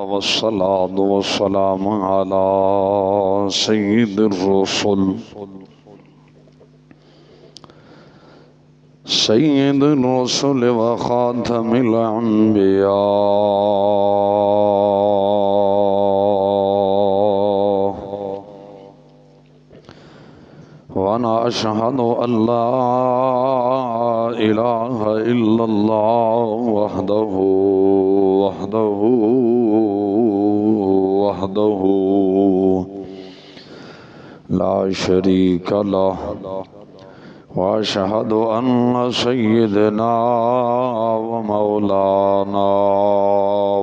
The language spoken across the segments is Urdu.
والصلاة والسلام على سيد الرسل سيد الرسل وخاتم الأنبياء وأنا أشهد أن لا إله إلا الله وحده لا شريك له وأشهد أن سيدنا ومولانا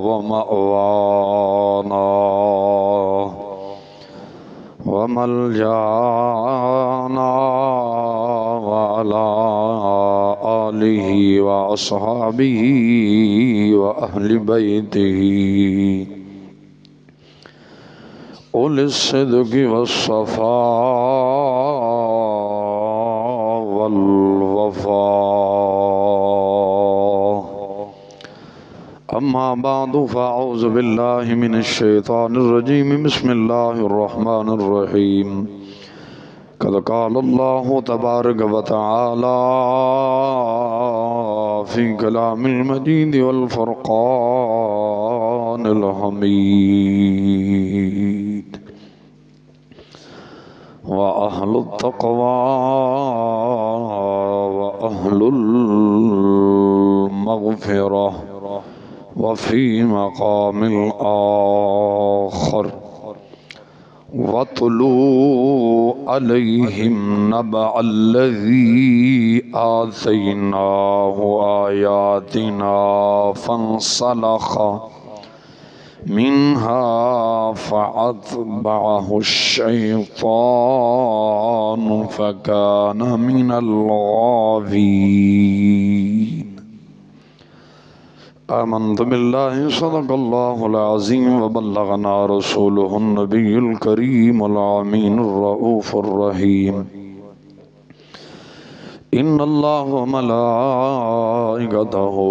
ومأوانا وملجانا وعلى آله وأصحابه وأهل بيته أولي الصدق والصفاء والوفاء أما بعد فأعوذ بالله من الشيطان الرجيم بسم الله الرحمن الرحيم قد قال الله تبارك وتعالى في كلام المجيد والفرقان الحميد وأهل التقوى وأهل المغفرة وفي مقام الآخر واتلو عليهم نبأ الذي آتيناه آياتنا فانسلخ منها فأتبعه الشيطان فكان من الغاوين آمنت بالله صدق الله العظيم وبلغنا رسوله النبي الكريم الأمين الرؤوف الرحيم إن الله وملائكته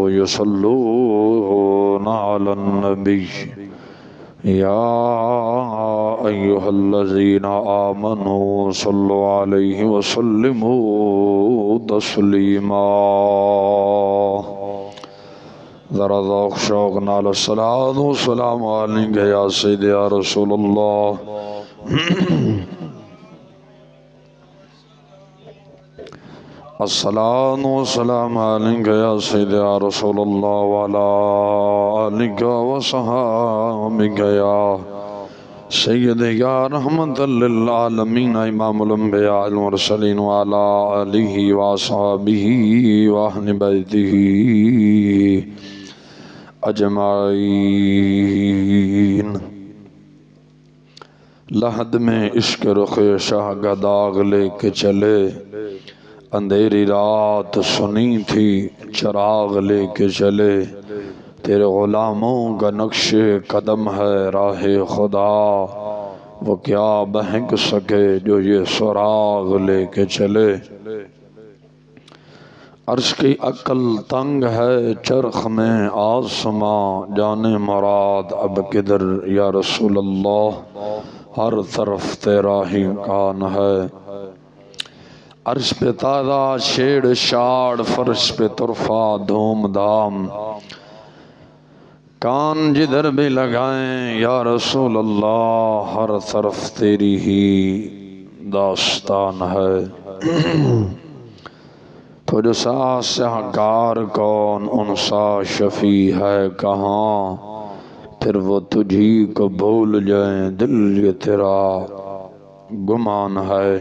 يصلون على النبي يا أيها الذين آمنوا صلوا عليه وسلموا تسليما ذرا ذوق شوق نال الصلاة والسلام عليك يا سيدي يا رسول الله الصلاة والسلام عليك يا سيدي يا رسول الله وعلى آلك وصحابك يا سيدي يا رحمة للعالمين إمام الأنبياء المرسلين وعلى آله وأصحابه وأهل بيته اجمعین لحد میں عشق رخ شاہ کا داغ لے کے چلے اندھیری رات سنی تھی چراغ لے کے چلے تیرے غلاموں کا نقش قدم ہے راہ خدا وہ کیا بہک سکے جو یہ سراغ لے کے چلے عرش کی عقل تنگ ہے چرخ میں آسماں جانے مراد اب کدھر یا رسول اللہ ہر طرف تیرا ہی کان ہے عرش پہ تازہ چھیڑ چھاڑ فرش پہ طرفہ دھوم دھام کان جدھر بھی لگائیں یا رسول اللہ ہر طرف تیری ہی داستان ہے تو جو سا سہکار کون ان سا شفیع ہے کہاں پھر وہ تجھی کو بھول جائیں دل یہ تیرا گمان ہے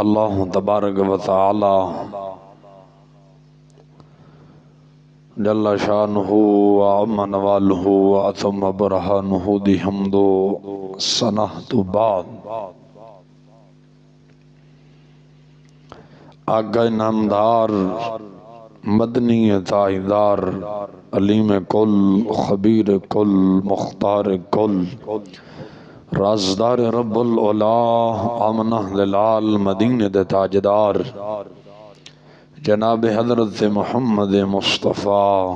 اللہ تبارک و تعالی جل شانہ وعم نوالہ وعظم برہانہ دی حمد و ثنا تو بعد آگاہ نامدار مدنی تائیدار علیم کل خبیر کل مختار کل رازدار رب العلا آمنہ دلال مدینہ دے تاجدار جناب حضرت محمد مصطفیٰ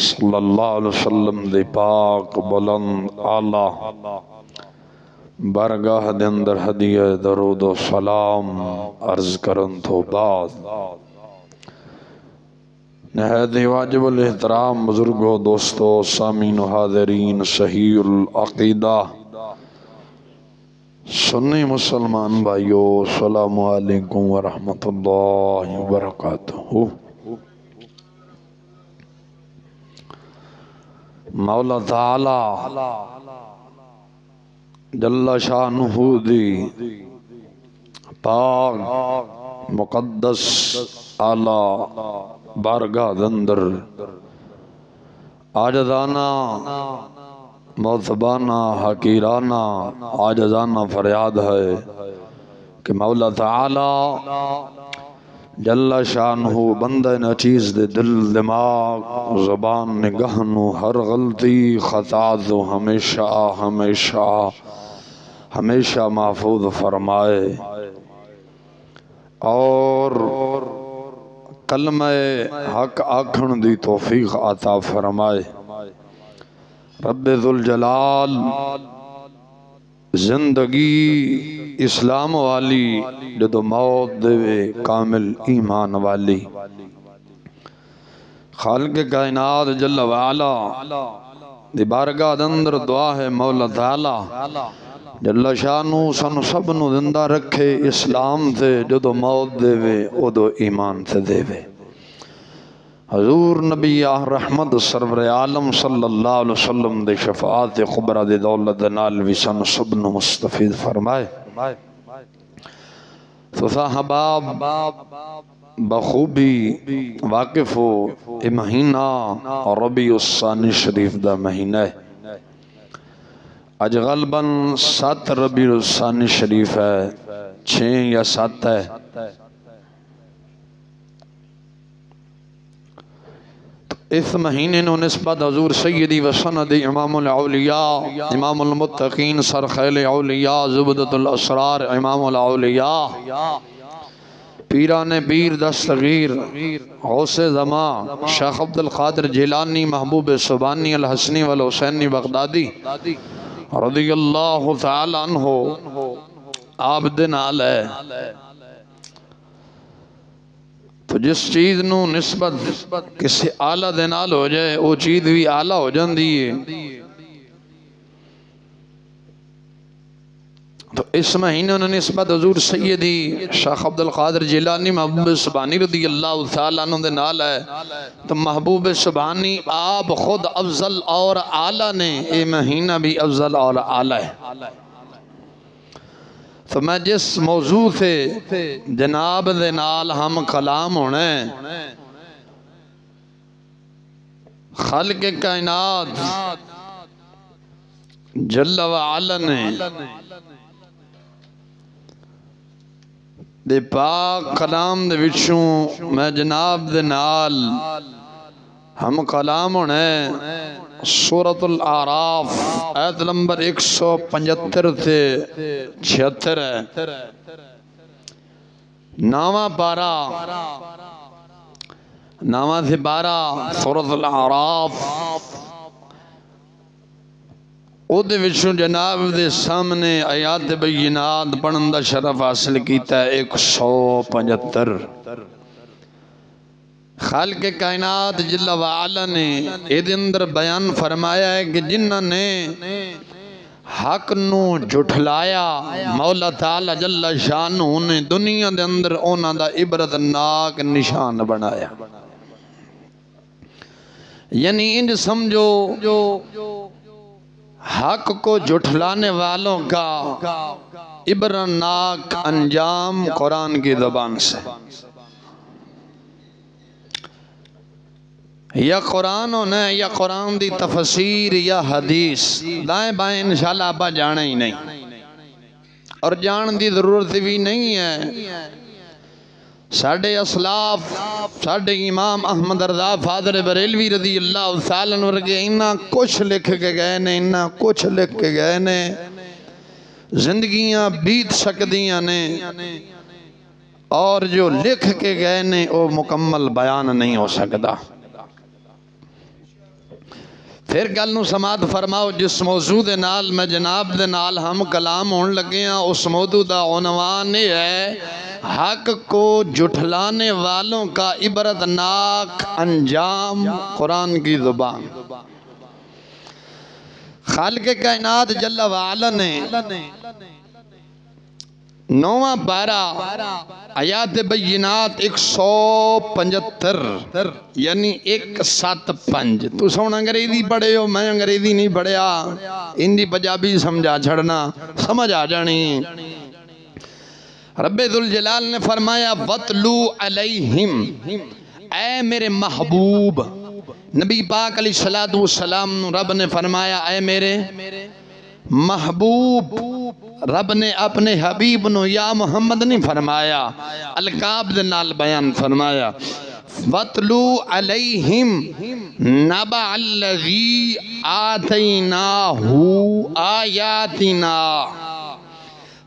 صلی اللہ علیہ وسلم دی پاک بلند آلہ برگاہ دے اندر ہدیہ درود و سلام عرض کرن تو بعد نہایت واجب الاحترام بزرگوں دوستو سامعین و حاضرین صحیح العقیدہ سنی مسلمان بھائیو السلام علیکم ورحمۃ اللہ وبرکاتہ۔ مولا تعالی جل شانہ دی پاک مقدس اعلی بارگاہ دندر عاجزانہ معتبانہ حقیرانہ عاجزانہ فریاد ہے کہ مولا تعالی جل شانہ بندہ نچیز دے دل دماغ زبان نگاہ نو ہر غلطی خطا تو ہمیشہ محفوظ فرمائے اور کلمہ حق آکھن دی توفیق عطا فرمائے۔ رب ذوالجلال زندگی اسلام والی جدو موت دے کامل ایمان والی خالق کائنات جل وعلا دی بارگاہ دندر دعا ہے مولا تعالی جل شانو سن سب نو زندہ رکھے اسلام سے جدو موت دے وے ادو ایمان سے دے وے۔ حضور نبی رحمت سرور عالم صلی اللہ علیہ وسلم دے شفاعت خبرہ دے دولت نال بھی سن سب نو مستفید فرمائے۔ تو صحاباب بخوبی واقف ہو اے مہینہ ربیع الثانی شریف دا مہینہ ہے۔ اج غالباً 7 ربیع الثانی شریف ہے، 6 یا 7 ہے۔ اس مہینے نو نسبت حضور سیدی و سند امام الاولیاء امام المتقین سرخیل اولیاء زبدۃ الاسرار امام الاولیاء پیران پیر دستگیر غوث زمان شیخ عبد القادر جیلانی محبوب سبحانی الحسنی والحسینی بغدادی رضی اللہ تعالیٰ عنہ آپ دن آل ہے۔ تو جس چیز نو نسبت کسی آلہ دے نال ہو جائے وہ چیز بھی آلہ ہو جاندی ہے۔ تو اس مہینے نے نسبت حضور سیدی شیخ عبد القادر جیلانی محبوب سبحانی رضی اللہ تعالیٰ عنہ دے نال ہے۔ تو محبوب سبحانی آپ خود افضل اور آلہ نے اے مہینہ بھی افضل اور آلہ ہے۔ تو میں جس موضوع سے جناب دے نال ہم کلام ہونے خالق کائنات جل وعلا نے دے پاک کلام دے وچوں میں جناب دے نال ہم کلام ہونے سورۃ الاعراف آیت نمبر 175 سے 76 ہے۔ نامہ سے 12 سورۃ الاعراف او دے وچوں جناب دے سامنے آیات بینات پڑھن دا شرف حاصل کیتا ہے 175۔ خالق کائنات جل وعلا نے اید اندر بیان فرمایا ہے کہ جنہ نے حق نو جھٹلایا مولا تعالی جل شانہ نے دنیا دے اندر اونا دا عبرتناک نشان بنایا۔ یعنی انج سمجھو حق کو جھٹلانے والوں کا عبرتناک انجام قرآن کی زبان سے یا قرآن ہونا ہے یا قرآن دی تفسیر یا حدیث دائیں بائیں انشاءاللہ آپ جانا ہی نہیں اور جان دی ضرورت بھی نہیں ہے۔ ساڑھے اسلاف ساڑھے امام احمد رضا فادر بریلوی رضی اللہ تعالیٰ عنہ ورگے انہاں کچھ لکھ کے گئے نے زندگیاں بیت سکدیاں نے اور جو لکھ کے گئے نے وہ مکمل بیان نہیں ہو سکتا۔ پھر گل نو سماعت فرماؤ، جس موضوع دے نال میں جناب دے نال ہم کلام ہون لگے ہیں، اس موضوع دا عنوان یہ ہے حق کو جھٹلانے والوں کا عبرتناک انجام، قرآن کی زبان۔ خالق کائنات جل وعلا نے 9واں پارہ آیات بینات 175 یعنی 175۔ تو سون انگریزی پڑھے ہو، میں انگریزی نہیں پڑھیا، ہندی پنجابی سمجھا چھڑنا، سمجھ آ جانی۔ رب ذوالجلال نے فرمایا وَاتْلُو عَلَيْهِمْ، اے میرے محبوب نبی پاک علیہ السلام رب نے فرمایا اے میرے محبوب، رب نے اپنے حبیب نو یا محمد نہیں فرمایا، القاب دے نال بیان فرمایا وَاتْلُو عَلَيْهِمْ نَبَعَ الَّذِي آتَيْنَاهُ آیاتنا،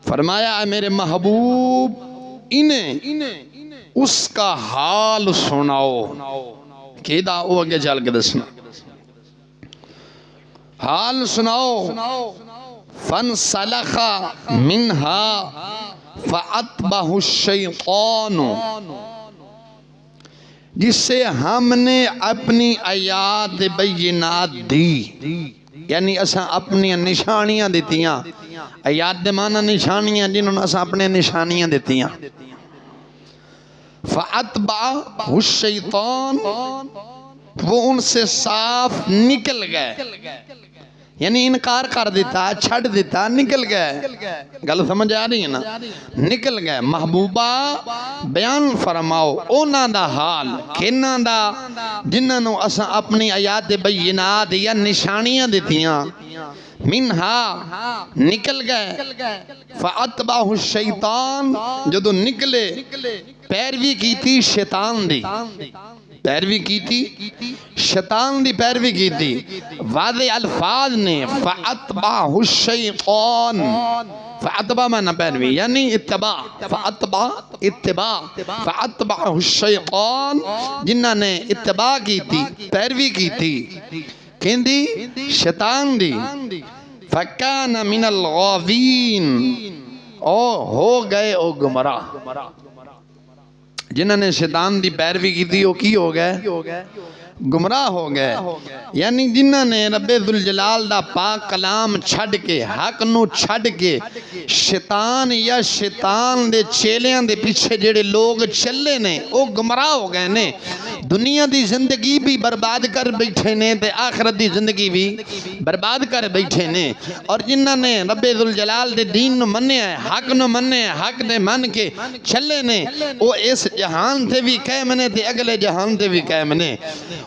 فرمایا اے میرے محبوب انہیں اس کا حال سناؤ۔ کیدا وہ اگے چل کے دسنا، حال سناؤ۔ فَانْسَلَخَ مِنْهَا فَأَتْبَهُ الشَّيْطَانُ، جس سے ہم نے اپنی آیات بینات دی، یعنی اساں اپنی نشانیاں دیتیاں، آیات دے معنی نشانیاں جنہوں نے اساں اپنے نشانیاں دیتیاں۔ فَأَتْبَعَهُ الشَّيْطَانُ، وہ ان سے صاف نکل گئے، یعنی انکار کر دیتا، چھڑ دیتا، نکل گئے۔ گل سمجھ آ رہی ہے نا؟ نکل گئے۔ محبوبہ بیان فرماؤ اونا دا حال، کینا دا جنہاں نو اساں اپنی آیات بینات یا نشانیاں دیتیاں، منہا نکل گئے، فَأَتْبَعَهُ الشَّيْطَانُ، جدو نکلے پیروی کی تھی شیطان دی، پیروی کی تھی شیطان دی، پیروی کی تھی۔ واضح الفاظ نے فَأَتْبَعَهُ الشَّيْطَانُ، فَأَتْبَع معنی پیروی یعنی اتباع، فَأَتْبَع اتباع، فَأَتْبَعَهُ الشَّيْطَانُ جنہاں نے اتباع کی تھی، پیروی کی تھی، کہندی شیطان دی۔ فَكَانَ مِنَ الْغَاوِينَ، او ہو گئے او گمراہ، جنہوں نے شیطان دی پیروی کی تھی وہ کی ہو گئے؟ گمراہ ہو گئے۔ یعنی جنہوں نے رب ذوالجلال دا پاک کلام چھڑ کے، حق نو چھڑ کے شیطان یا شیطان دے چیلیاں دے پیچھے جڑے لوگ چلے نے وہ گمراہ ہو گئے نے، دنیا دی زندگی بھی برباد کر بیٹھے نے تے آخرت دی زندگی بھی برباد کر بیٹھے نے۔ اور جنہوں نے رب ذوالجلال دے دین نو مننے ہے، حق نو مننے ہے، حق دے من کے چلے نے، وہ اس جہان تے بھی قائم نے تے اگلے جہان تے بھی قائم نے،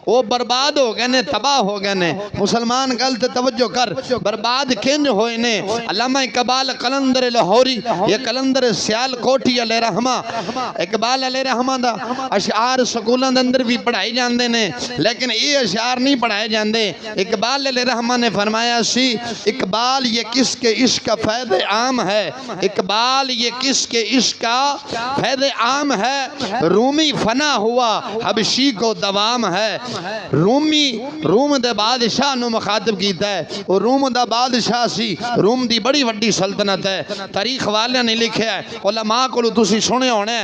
وہ برباد ہو گئے نے، تباہ ہو گئے نے۔ مسلمان غلط توجہ کر، برباد کنج ہوئے نے۔ علامہ اقبال قلندر لاہوری، یہ قلندر سیال کوٹی علیہ رحمہ، اقبال علیہ رحمہ دا اشعار سکولان اندر بھی پڑھائی جاندے نے، لیکن یہ اشعار نہیں پڑھائے جاندے۔ اقبال علیہ رحمہ نے فرمایا سی اقبال یہ کس کے عشق کا فیض عام ہے، اقبال یہ کس کے عشق کا فیض عام ہے، رومی فنا ہوا حبشی کو دوام ہے۔ روم دے بادشاہ نو مخاطب کیتا ہے، اور روم دا بادشاہ سی، روم دی بڑی وڈی سلطنت ہے، تاریخ والے نے لکھا ہے، علماء کو تسی سنے ہونے،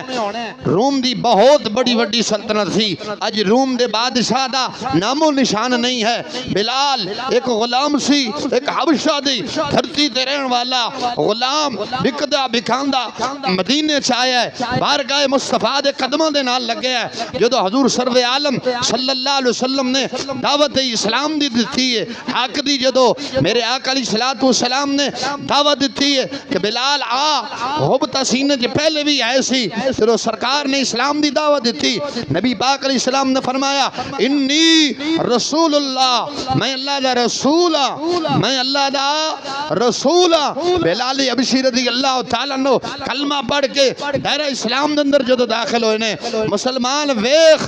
روم دی بہت بڑی وڈی سلطنت تھی۔ اج روم دے بادشاہ دا نام و نشان نہیں ہے۔ بلال ایک غلام سی، ایک حبشہ دی دھرتی تے رہن والا غلام، بکدا بکھاندا مدینے چاہیا ہے، بارگاہ مصطفیٰ دے قدموں دے نال لگے ہے۔ جدو حضور سرور عالم صلی اللہ علیہ وسلم نے دعوت اسلام دی دیتی ہے، حق دی، جدو میرے آقا علیہ السلام نے دعوت دیتی ہے کہ بلال آ، حب تسینے جے پہلے بھی آئے سی، پھر سرکار نے اسلام دی دعوت دیتی۔ نبی پاک علیہ السلام نے فرمایا انی رسول اللہ، میں اللہ دا رسول ہاں، میں اللہ دا رسول ہاں۔ بلال حبشی رضی اللہ تعالیٰ عنہ کلمہ پڑھ کے دائرہ اسلام دے اندر جدو داخل ہوئے نے، مسلمان ویخ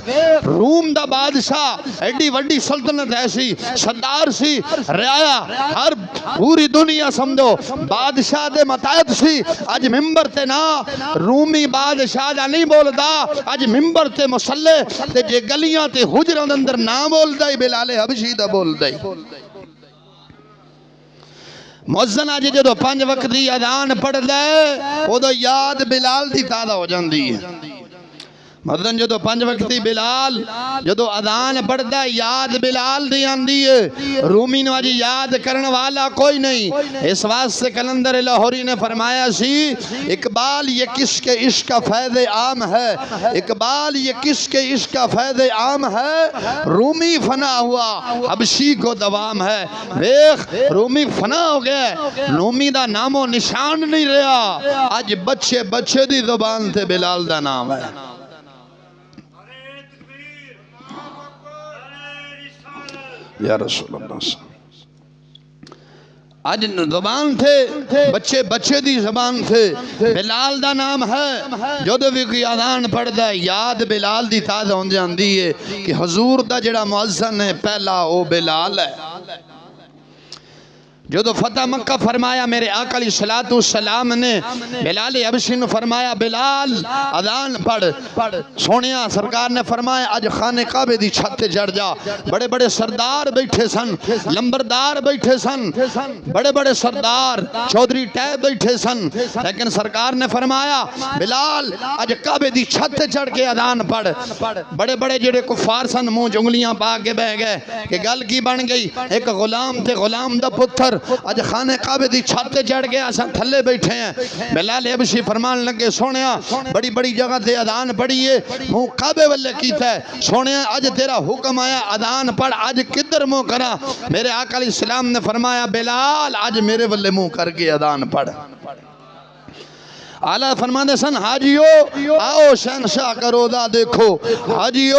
روم دا بادشاہ بادشاہ ایڈی وڈی سلطنت ایسی سردار سی رعایا ہر پوری دنیا سمجھو بادشاہ دے متحد سی اج ممبر تے نا رومی بادشاہ دا نہیں بولدا اج ممبر تے مصلی تے جے گلیاں تے حجراں دے اندر نہ بولدا ہی بلال حبشی دا بولدا ہی مؤذن اج جدو 5 وقت دی اذان پڑھدا ہے اودو یاد بلال دی تازہ ہو جاندی ہے مدن جدو 5 وقت دی بلال جدو اذان پڑھدا یاد بلال دی آندی ہے رومی نو اجی یاد کرن والا کوئی نہیں اس واسطے کلندر لاہوری نے فرمایا سی اقبال یہ کس کے عشق کا فیض عام ہے اقبال یہ کس کے عشق کا فیض عام ہے رومی فنا ہوا حبشی کو دوام ہے ویخ رومی فنا ہو گئے رومی دا نام و نشان نہیں رہا آج بچے بچے دی زبان تے بلال دا نام ہے یا رسول اللہ صلی آج زبان تھے بچے بچے دی زبان تھے بلال دا نام ہے جو دو بھی کوئی اذان پڑھدا ہے یاد بلال دی تازہ ہون جاندی ہے کہ حضور دا جڑا مؤذن ہے پہلا او بلال ہے جو تو فتح مکہ فرمایا میرے آقا علیہ السلام نے بلال حبشی نے فرمایا بلال اذان پڑھ سونیا سرکار نے فرمایا آج خانے کعبے دی چھت جڑ جا بڑے بڑے سردار بیٹھے سن لمبردار بیٹھے سن بڑے بڑے سردار چودھری ٹیب بیٹھے سن لیکن سرکار نے فرمایا بلال آج کعبے دی چھت چڑھ کے اذان پڑھ بڑے بڑے جڑے کفار سن منہ جنگلیاں پا کے بہ گئے کہ گل کی بن گئی ایک غلام تے غلام دا پتھر آج خانے کعبے دی چھت چڑھ گیا اساں تھلے بیٹھے ہیں بلال حبشی فرمان لگے سونیا بڑی بڑی جگہ تے اذان پڑھیے منہ کعبے والے کیتا ہے سونیا آج تیرا حکم آیا اذان پڑھ آج کدھر منہ کرا میرے آقا علیہ السلام نے فرمایا بلال آج میرے والے منہ کر کے اذان پڑھ آلہ فرمانے سن حاجیو آؤ شہنشاہ کا روضہ دیکھو حاجیو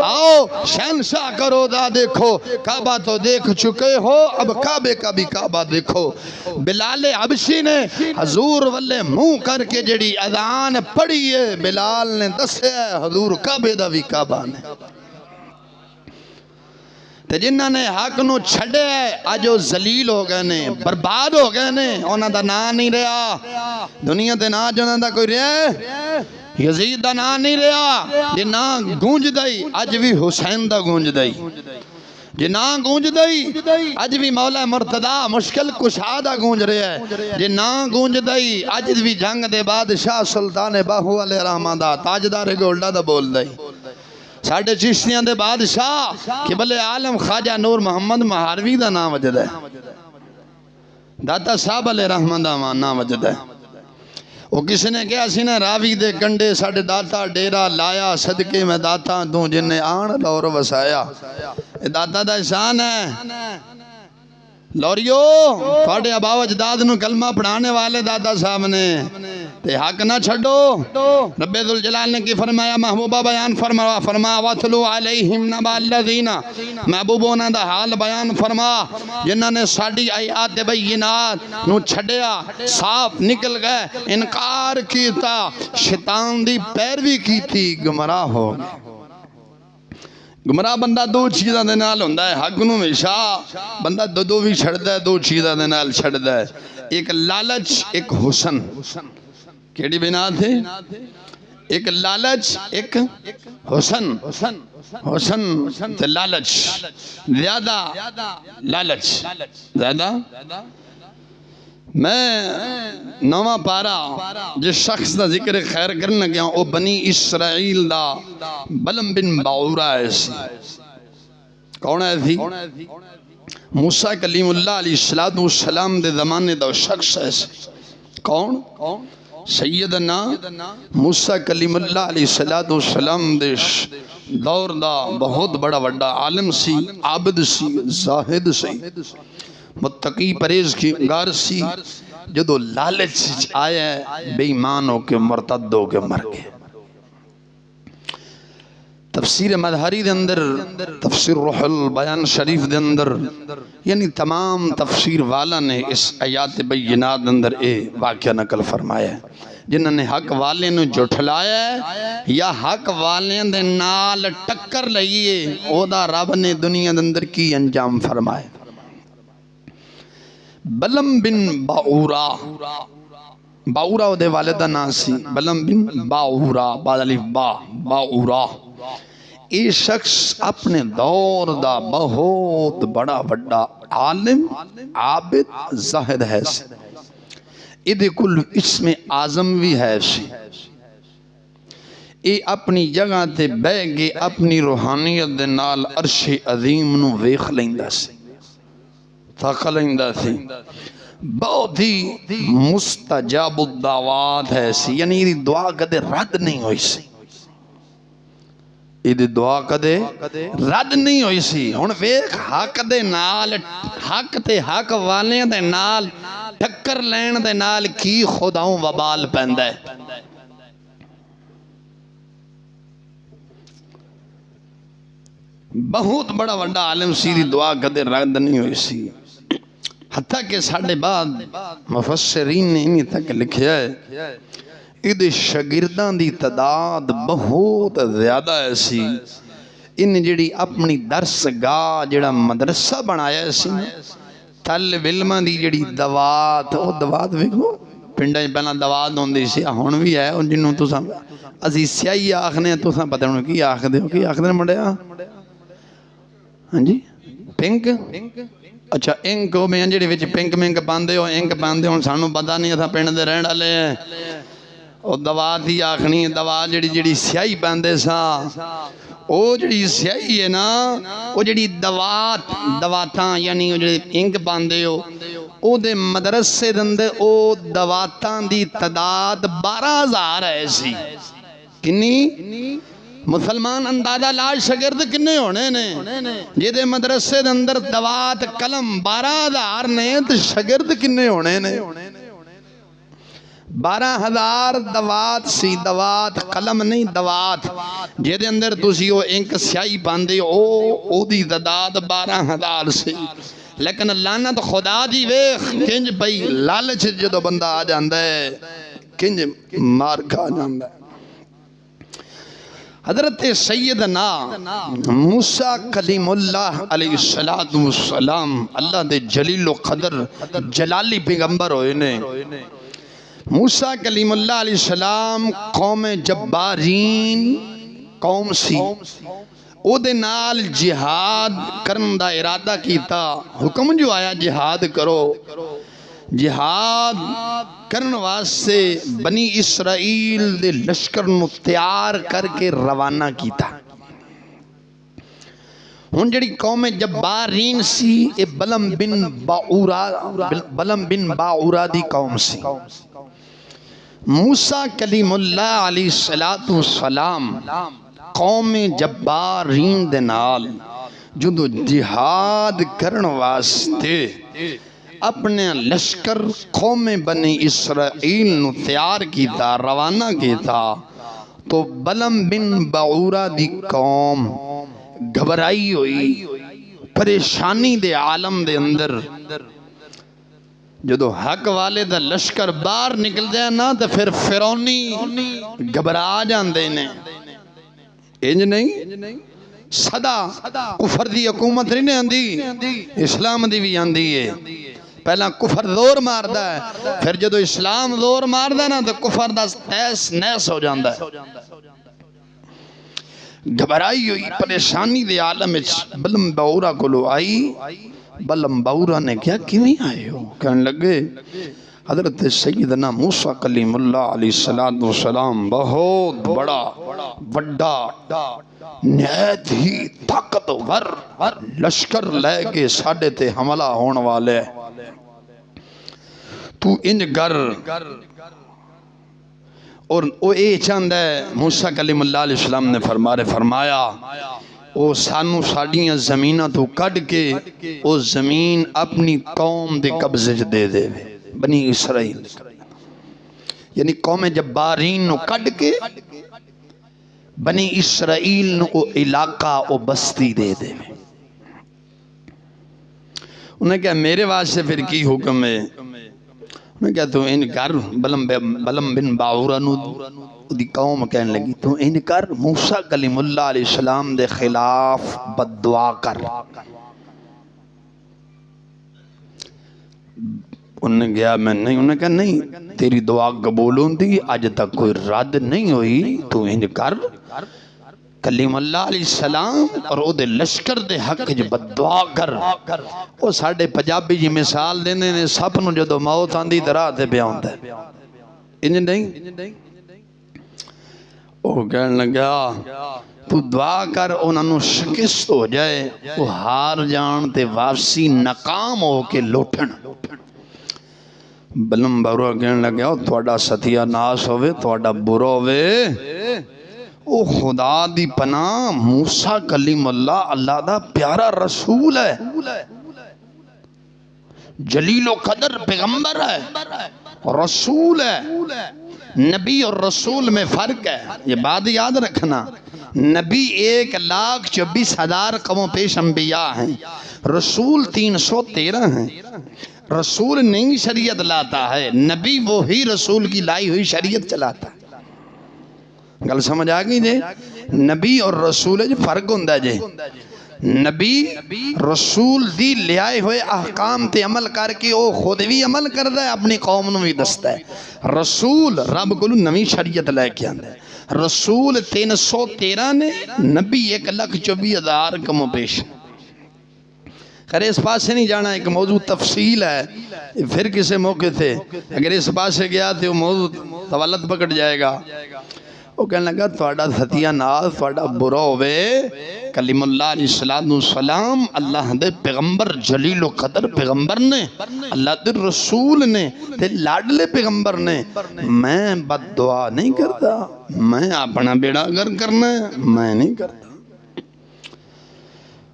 آؤ شہنشاہ کا روضہ دیکھو کعبہ تو دیکھ چکے ہو اب کعبے کا بھی کعبہ دیکھو بلال حبشی نے حضور والے منہ کر کے جڑی اذان پڑھی ہے بلال نے دسے حضور کعبے دا بھی کعبہ نے تے جنہاں نے حق نو چھڑے ہے آج وہ ذلیل ہو گئے نے برباد ہو گئے نے انہاں دا نام نہیں رہا دنیا تے نام جنہاں دا کوئی رہا یزید دا نام نہیں رہا جی نام گونج دائی آج بھی حسین دا گونج دائی جی نام گونج دائی آج بھی مولا مرتضی مشکل کشا دا گونج رہا ہے جی نام گونج دائی آج بھی جنگ دے بادشاہ سلطان باہو علیہ رحمہ دا تاجدار گولڈا دا بول دائی ساڑھے چشتیاں دے بادشاہ قبل عالم خواجہ نور محمد مہاروی دا نام وجد ہے داتا صاحب علیہ رحمہ دا نام وجد ہے وہ کسی نے کہا سی نا راوی دے کنڈے ساڑھے داتا ڈیرا لایا صدقے میں داتا دوں جن نے آن لور وسایا داتا دا احسان ہے لوریو تھوڑے اباو اجداد نو کلمہ پڑھانے والے دادا صاحب نے تے حق نہ چھڑو رب ذوالجلال نے کی فرمایا محبوبہ بیان فرما وَاتْلُوا عَلَيْهِمْ نَبَأَ الَّذِينَ محبوبوں دا حال بیان فرما جنہاں نے ساڑی آیات بینات نو چھڑیا صاف نکل گئے انکار کیتا شیطان دی پیروی کیتی گمراہ ہو گمراہ بندہ دو چیزاں دے نال ہوندا ہے حق نو ہمیشہ بندہ دو بھی چھڑدا ہے دو چیزاں دے نال چھڑدا ہے ایک لالچ ایک حسن کیڑی بنا تھے ایک لالچ ایک حسن حسن تے لالچ زیادہ لالچ زیادہ میں نواں پارا جس شخص دا ذکر خیر کرنا گیا او بنی اسرائیل دا بلم بن باورا ہے سی کون ہے تھی موسیٰ کلیم اللہ علیہ السلام دے زمانے دا شخص ہے سی کون سیدنا موسیٰ کلیم اللہ علیہ السلام دے دور دا بہت بڑا وڈا عالم سی عابد سی زاہد سی متقی پریز کی گار سی جدو لالچ آیا ہے بے ایمان ہو کے مرتد ہو کے مر گئے تفسیر مظہری دے اندر تفسیر روح البیان شریف دے اندر یعنی تمام تفسیر والا نے اس آیات بینات دے اندر اے واقعہ نقل فرمایا ہے جنہوں نے حق والے نو جھٹلایا ہے یا حق والے دے نال ٹکر لئیے او دا رب نے دنیا دے اندر کی انجام فرمائے. بلم بن باورا، باورا او دے والدہ ناسی، بلم بن باورا، بعد باورا. یہ شخص اپنے دور دا بہت بڑا بڑا عالم، عابد، زاہد ہے سی. ادھے کل اسم اعظم بھی ہے سی. یہ اپنی جگہ تے بہ گے اپنی روحانیت دے نال عرش عظیم نو ویکھ لیندا سی، تک لیندا سی. بہت ہی مستجاب الدعوات ہے سی، یعنی یہ دعا کدے رد نہیں ہوئی سی. یہ دعا کدے رد نہیں ہوئی سی. ہن ویکھ حق دے نال، حق تے حق والے دے نال ٹکر لین دے نال کی خداؤں وبال پیندا ہے. بہت بڑا وڈا عالم سی دی دعا کدے رد نہیں ہوئی سی. حتیٰ کہ ساڑھے بعد مفسرین نے انہی تک لکھیا ہے ادھے شاگردان دی تعداد بہت زیادہ ایسی. ان جڑی اپنی درس گاہ جڑا مدرسہ بنایا سی، طالب علماں دی جڑی دوات، او دوات ویکھو پنڈاں پہلا دوات ہوندی سی، ہن بھی ہے. جنوں تساں اسی سیاہی آکھنے تساں پتہ نہیں کی آکھدے ہو، کی آکھدے منڈیا؟ ہاں جی پنک، اچھا انک ہو میں جڑے وچ پنک منک پاندے ہو، انک پاندے ہو. سانوں پتہ نہیں اساں پنڈ دے رہن والے ہیں. او دوات ہی آکھنی ہے. دوات جڑی سیاہی پاندے سا، او جڑی سیاہی ہے نا، او جڑی دواتاں یعنی او جڑی انک پاندے ہو، او دے مدرسے دے اندر او دواتاں دی تعداد 12,000 ہے سی. کنی؟ مسلمان اندازہ لاج شاگرد کنے ہونے نے جیدے مدرسے دے اندر دوات قلم 12,000 نے تو شاگرد کنے ہونے نے؟ 12,000 دوات سی. دوات قلم نہیں، دوات جیدے اندر تسی او انک سیاہی باندے او دی تعداد 12,000 سی. لیکن لعنت خدا دی ویخ کنج پئی لالچ جدو بندہ آ جاندہ ہے کنج مار کھا جاندہ ہے. حضرت سیدنا موسیٰ کلیم اللہ علیہ السلام اللہ دے جلیل و قدر جلالی پیغمبر ہوئے نے. موسیٰ کلیم اللہ علیہ السلام قوم جبارین قوم سی. او دے نال جہاد کرن دا ارادہ کیتا. حکم جو آیا جہاد کرو. جہاد کرن واسطے بنی اسرائیل دے لشکر نو تیار کر کے روانہ کیتا. ہن جڑی قوم جبارین سی اے بلم بن باورا دی قوم سی. موسیٰ کلیم اللہ علیہ السلام قوم جبارین دے نال جدو جہاد کرن واسطے اپنے لشکر قوم بنی اسرائیل نو تیار کیتا، روانہ کیتا، تو بلم بن باورا دی قوم گھبرائی ہوئی، پریشانی دے عالم دے اندر. جدو حق والے دا لشکر باہر نکل جائے نا تو پھر فرعونی گھبرا جاندے نے. انج نہیں صدا کفر دی حکومت نہیں آندی، اسلام دی بھی آندی ہے. پہلا کفر زور ماردا ہے، پھر جدو اسلام زور ماردا ہے نا تو کفر دا تیس نیس ہو جاندہ ہے. گھبرائی ہوئی پریشانی دے عالم بلم باورا کو لو آئی. بلم باورا نے کیا کیویں آئے ہو؟ کہنے لگے حضرت سیدنا موسیٰ کلیم اللہ علیہ السلام بہت بڑا نہایت ہی طاقتور لشکر لے کے ساڈے تے حملہ ہون والے. تو انج گر اور او اے چاند ہے. موسیٰ کلیم اللہ علیہ السلام نے فرمایا او سانو ساڑیاں زمینہ تو کٹ کے او زمین اپنی قوم دے قبضے دے دے بنی اسرائیل، یعنی قوم جبارین نو کٹ کے بنی اسرائیل نو او علاقہ او بستی دے دے. انہیں کہا میرے واسطے پھر کی حکم ہے؟ میں کہا تو ان کر بلم بن باورا نو دی قوم کہنے لگی تو ان کر موسیٰ کلیم اللہ علیہ السلام دے خلاف بد دعا کر. انہوں نے کہا میں نہیں. انہوں نے کہا نہیں تیری دعا قبول ہوندی آج تک کوئی رد نہیں ہوئی. تو ان کر کلیم اللہ علیہ السلام اور او دے لشکر دے حق جو بد دعا کر. وہ ساڑھے پجابی جی مثال دینے نے سب نو جدو موت آندی درہ تے پہ آندہ ہے انہیں نہیں. وہ کہنے لگا تو دعا کر انہوں نے شکست ہو جائے وہ ہار جان تے واپسی ناکام ہو کے لوٹن. بلم برو کہنے لگا تھوڑا ستیہ ناس ہوئے تھوڑا برو ہوئے. او خدا دی پناہ موسیٰ کلیم اللہ اللہ دا پیارا رسول ہے جلیل و قدر پیغمبر ہے رسول ہے. نبی اور رسول میں فرق ہے یہ بات یاد رکھنا. نبی 1,24,000 قوم پیش انبیاء ہیں. رسول 313 ہیں. رسول نہیں شریعت لاتا ہے نبی وہی رسول کی لائی ہوئی شریعت چلاتا ہے. گل سمجھ آگئی جے نبی اور رسول جو فرق ہوندہ جے. نبی رسول دی لے آئے ہوئے احکام تے عمل کر کے او خود بھی عمل کردہ ہے اپنی قوم نو بھی دستا ہے. رسول رب کو نوی شریعت لے کے آندہ ہے. رسول 313 نے نبی 1,24,000 کم و بیش. خیر اس پاس سے نہیں جانا ایک موضوع تفصیل ہے پھر کسے موقع تھے اگر اس پاس سے گیا تو موضوع طوالت پکڑ جائے گا. وہ کہنے لگا تھوڑا ستیہ ناز تھوڑا برا ہوئے کلیم اللہ علیہ السلام اللہ دے پیغمبر جلیل و قدر پیغمبر نے اللہ دے رسول نے تے لاڈلے پیغمبر نے. میں بد دعا نہیں کرتا میں اپنا بیڑا گر کرنا ہے میں نہیں کرتا.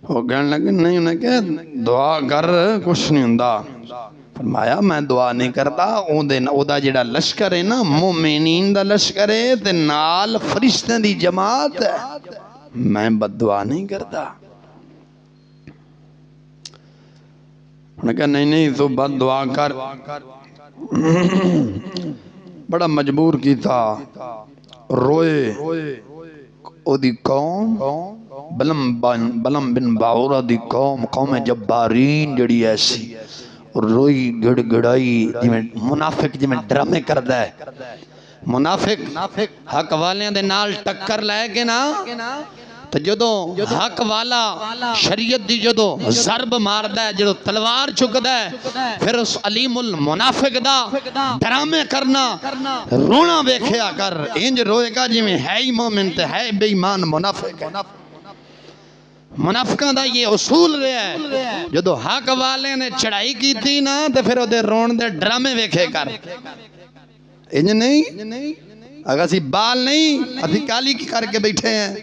وہ کہنے لگے نہیں انہیں کہ دعا کر کچھ نہیں ہوندہ. فرمایا میں دعا نہیں کرتا او دا جڑا لشکر ہے نا مومنین دا لشکر ہے تے نال فرشتیں دی جماعت ہے میں بد دعا نہیں کرتا. انہوں نے کہا نہیں تو بد دعا کر. بڑا مجبور کی تھا روئے او دی قوم بلم بن باورا دی قوم جبارین جڑی ایسی روئی گڑ گڑائی منافق جی میں ڈرامے کردہ ہے. منافق حق والیاں دے نال ٹکر لائے گے نا تو جدو حق والا شریعت دی جدو ضرب ماردہ ہے جدو تلوار چکدہ ہے پھر اس علیم المنافق دا ڈرامے کرنا رونا بیکھیا کر انج روئے گا جی میں ہے ہی مومن تے ہے بے ایمان منافق ہے. منافقہ دا یہ اصول رہا ہے جدو حق والے نے چڑھائی کی تھی نا تو پھر وہ دے رون دے ڈرامے ویکھے کر. انج نہیں اگر اسی بال نہیں اسی کالی کی کر کے بیٹھے ہیں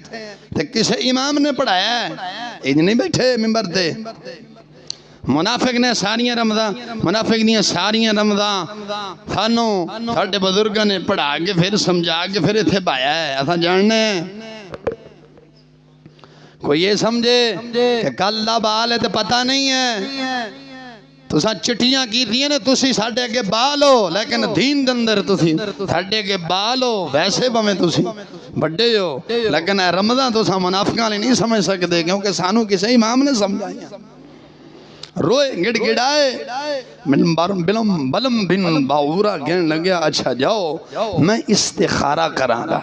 تو کسے امام نے پڑھایا ہے انج نہیں بیٹھے ممبر تے. منافق نے ساریاں رمضان منافق نے ساریاں رمضان تھانوں تھاڑے بزرگاں نے پڑھا کے پھر سمجھا کے پھر اتھے بایا ہے ایسا جاننے کوئی یہ سمجھے کہ کل دا بال ہے تو پتہ نہیں ہے تو ساں چٹیاں کی دیئے نے تسی ساڑھے کے بال ہو لیکن دین دندر تسی ساڑھے کے بال ہو ویسے بمیں تسی بڑھے ہو لیکن رمضان تو ساں منافقہ لے نہیں سمجھ سکتے کیونکہ سانو کسے امام نے سمجھائی ہیں. روئے گڑ گڑائے بلم بن باورا کہنے لگیا اچھا جاؤ میں استخارہ کراں گا.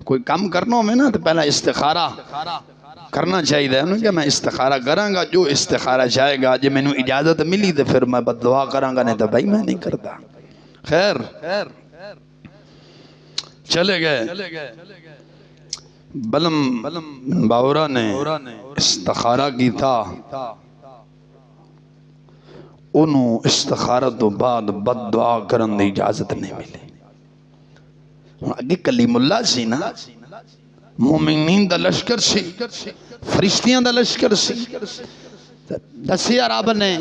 کوئی کام کرنا ہو میں نا تو پہلا استخارہ کرنا چاہیے تھا. انہوں نے کہا میں استخارہ کراں گا جو استخارہ چاہے گا جب میں نے اجازت ملی تو پھر میں بد دعا کراں گا نہیں تو بھائی میں نہیں کرتا. خیر چلے گئے بلم باورا نے استخارہ کی تھا. انہوں استخارہ تو بعد بد دعا کرن دی اجازت نہیں ملی. اگے کلیم اللہ سی نا مومنین دا لشکر سی فرشتیاں دا لشکر سی دسیا رب نے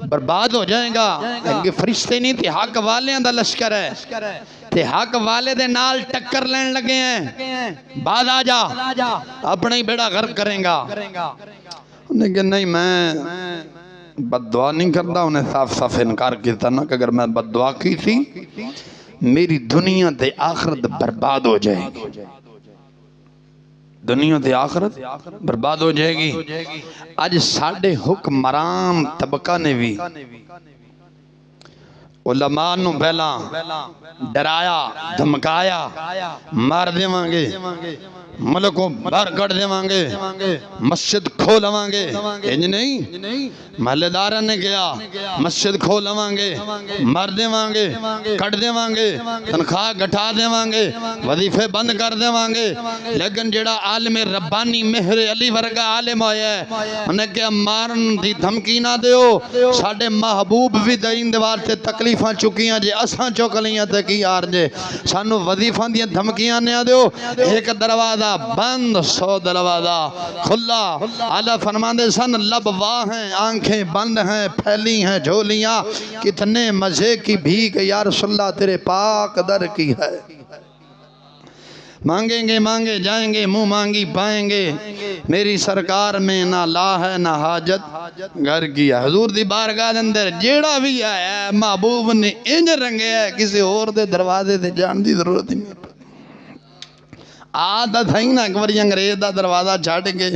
برباد ہو جائیں گا اگے فرشتے نہیں تھے حق والیاں دا لشکر ہے تے حق والے دے نال ٹکر لین لگے ہیں بعد آ جا اپنے ہی بیڑا غرق کریں گا. انہیں کہ نہیں میں بد دعا نہیں کرتا، انہیں صاف صاف انکار کیتا نا کہ اگر میں بد دعا کی تھی میری دنیا تے آخرت برباد ہو جائے گی، دنیا تے آخرت برباد ہو جائے گی۔ اج ساڑھے حکمران طبقہ نے بھی علماء نو پہلا ڈرایا دھمکایا، مار دیواں گے، ملکوں باہر کٹ دیواں گے، مسجد کھو لواں گے، انج نہیں محلے دارہ نے کہا مسجد کھو لواں گے، مار دیواں گے، کٹ دیواں گے، تنخواہ گھٹا دیواں گے، وظیفے بند کر دیواں گے۔ لیکن جڑا عالم ربانی مہر علی ورگا عالم ہویا ہے انہیں کہا مارن دی دھمکی نہ دیو، ساڑھے محبوب بھی دین دیوار تے تکلیفاں چکیاں جے اساں چکلیاں تے کی آر جے، سانو وظیفاں دیا دھمکیاں نہ دیو، ایک دروازہ بند 100 دروازہ کھلا۔ آلہ فرماندے سن لب واہ ہیں آنکھیں بند ہیں پھیلی ہیں جھولیاں، کتنے مزے کی بھیک یا رسول اللہ تیرے پاک در کی ہے۔ مانگیں گے مانگے جائیں گے، منہ مانگی پائیں گے، میری سرکار میں نہ لا ہے نہ حاجت گھر کی ہے۔ حضور دی بارگاہ دے اندر جیڑا بھی آیا ہے محبوب نے انج رنگے ہے، کسی اور دے دروازے دے جان دی ضرورت نہیں۔ عادت ہے نا ایک باری انگریز دا دروازہ چھاڑ کے،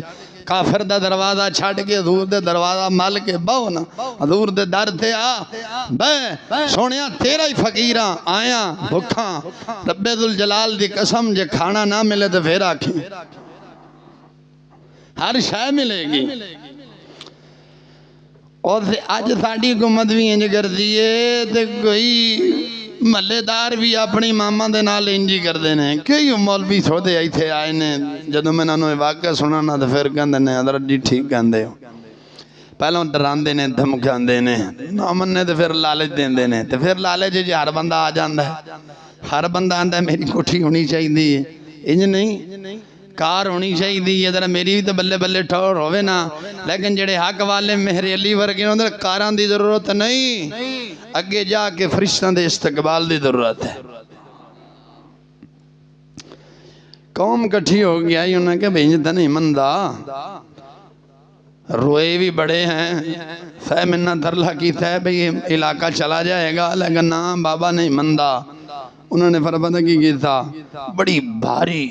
کافر دا دروازہ چھاڑ کے حضور دے دروازہ مل کے باؤ نا، حضور دے در تے آ بے سونیا تیرا ہی فقیراں آیا بھکھاں، رب ذوالجلال دی قسم جے کھانا نہ ملے تو پھر آکھیں ہر شے ملے گی۔ اور آج ساڑی حکومت بھی انج کر دیئے تے کوئی محلے دار بھی اپنی ماما دے نال انجی کر دینے، کئی مولوی سودے آئی تھے آئے نے، جدو میں نے واقعہ سنانا تو پھر کہندے نے حضرت جی ٹھیک کہندے ہو، پہلوں ڈران دینے دھمکان دینے، نامن نے تو پھر لالچ دین دینے، تو پھر لالچ جی ہر بندہ آ جاندہ ہے، ہر بندہ آندہ ہے میری کوٹھی ہونی چاہیے دی ہے، انج نہیں کار ہونی چاہیے دی ہے، میری بھی تو بلے بلے ٹھور ہوئے نا، لیکن جڑے حق والے مہر علی ورگے اندر کاران دی ضرورت نہیں، اگے جا کے فرشتوں دے استقبال دی ضرورت ہے۔ قوم کٹھی ہو گیا انہوں نے کہا بھینج تا نہیں مندہ، روئے بھی بڑے ہیں، فہ منہ درلہ کی تھے بھئی علاقہ چلا جائے گا، لیکن نا بابا نہیں مندہ، انہوں نے فرمایا کی تھا بڑی بھاری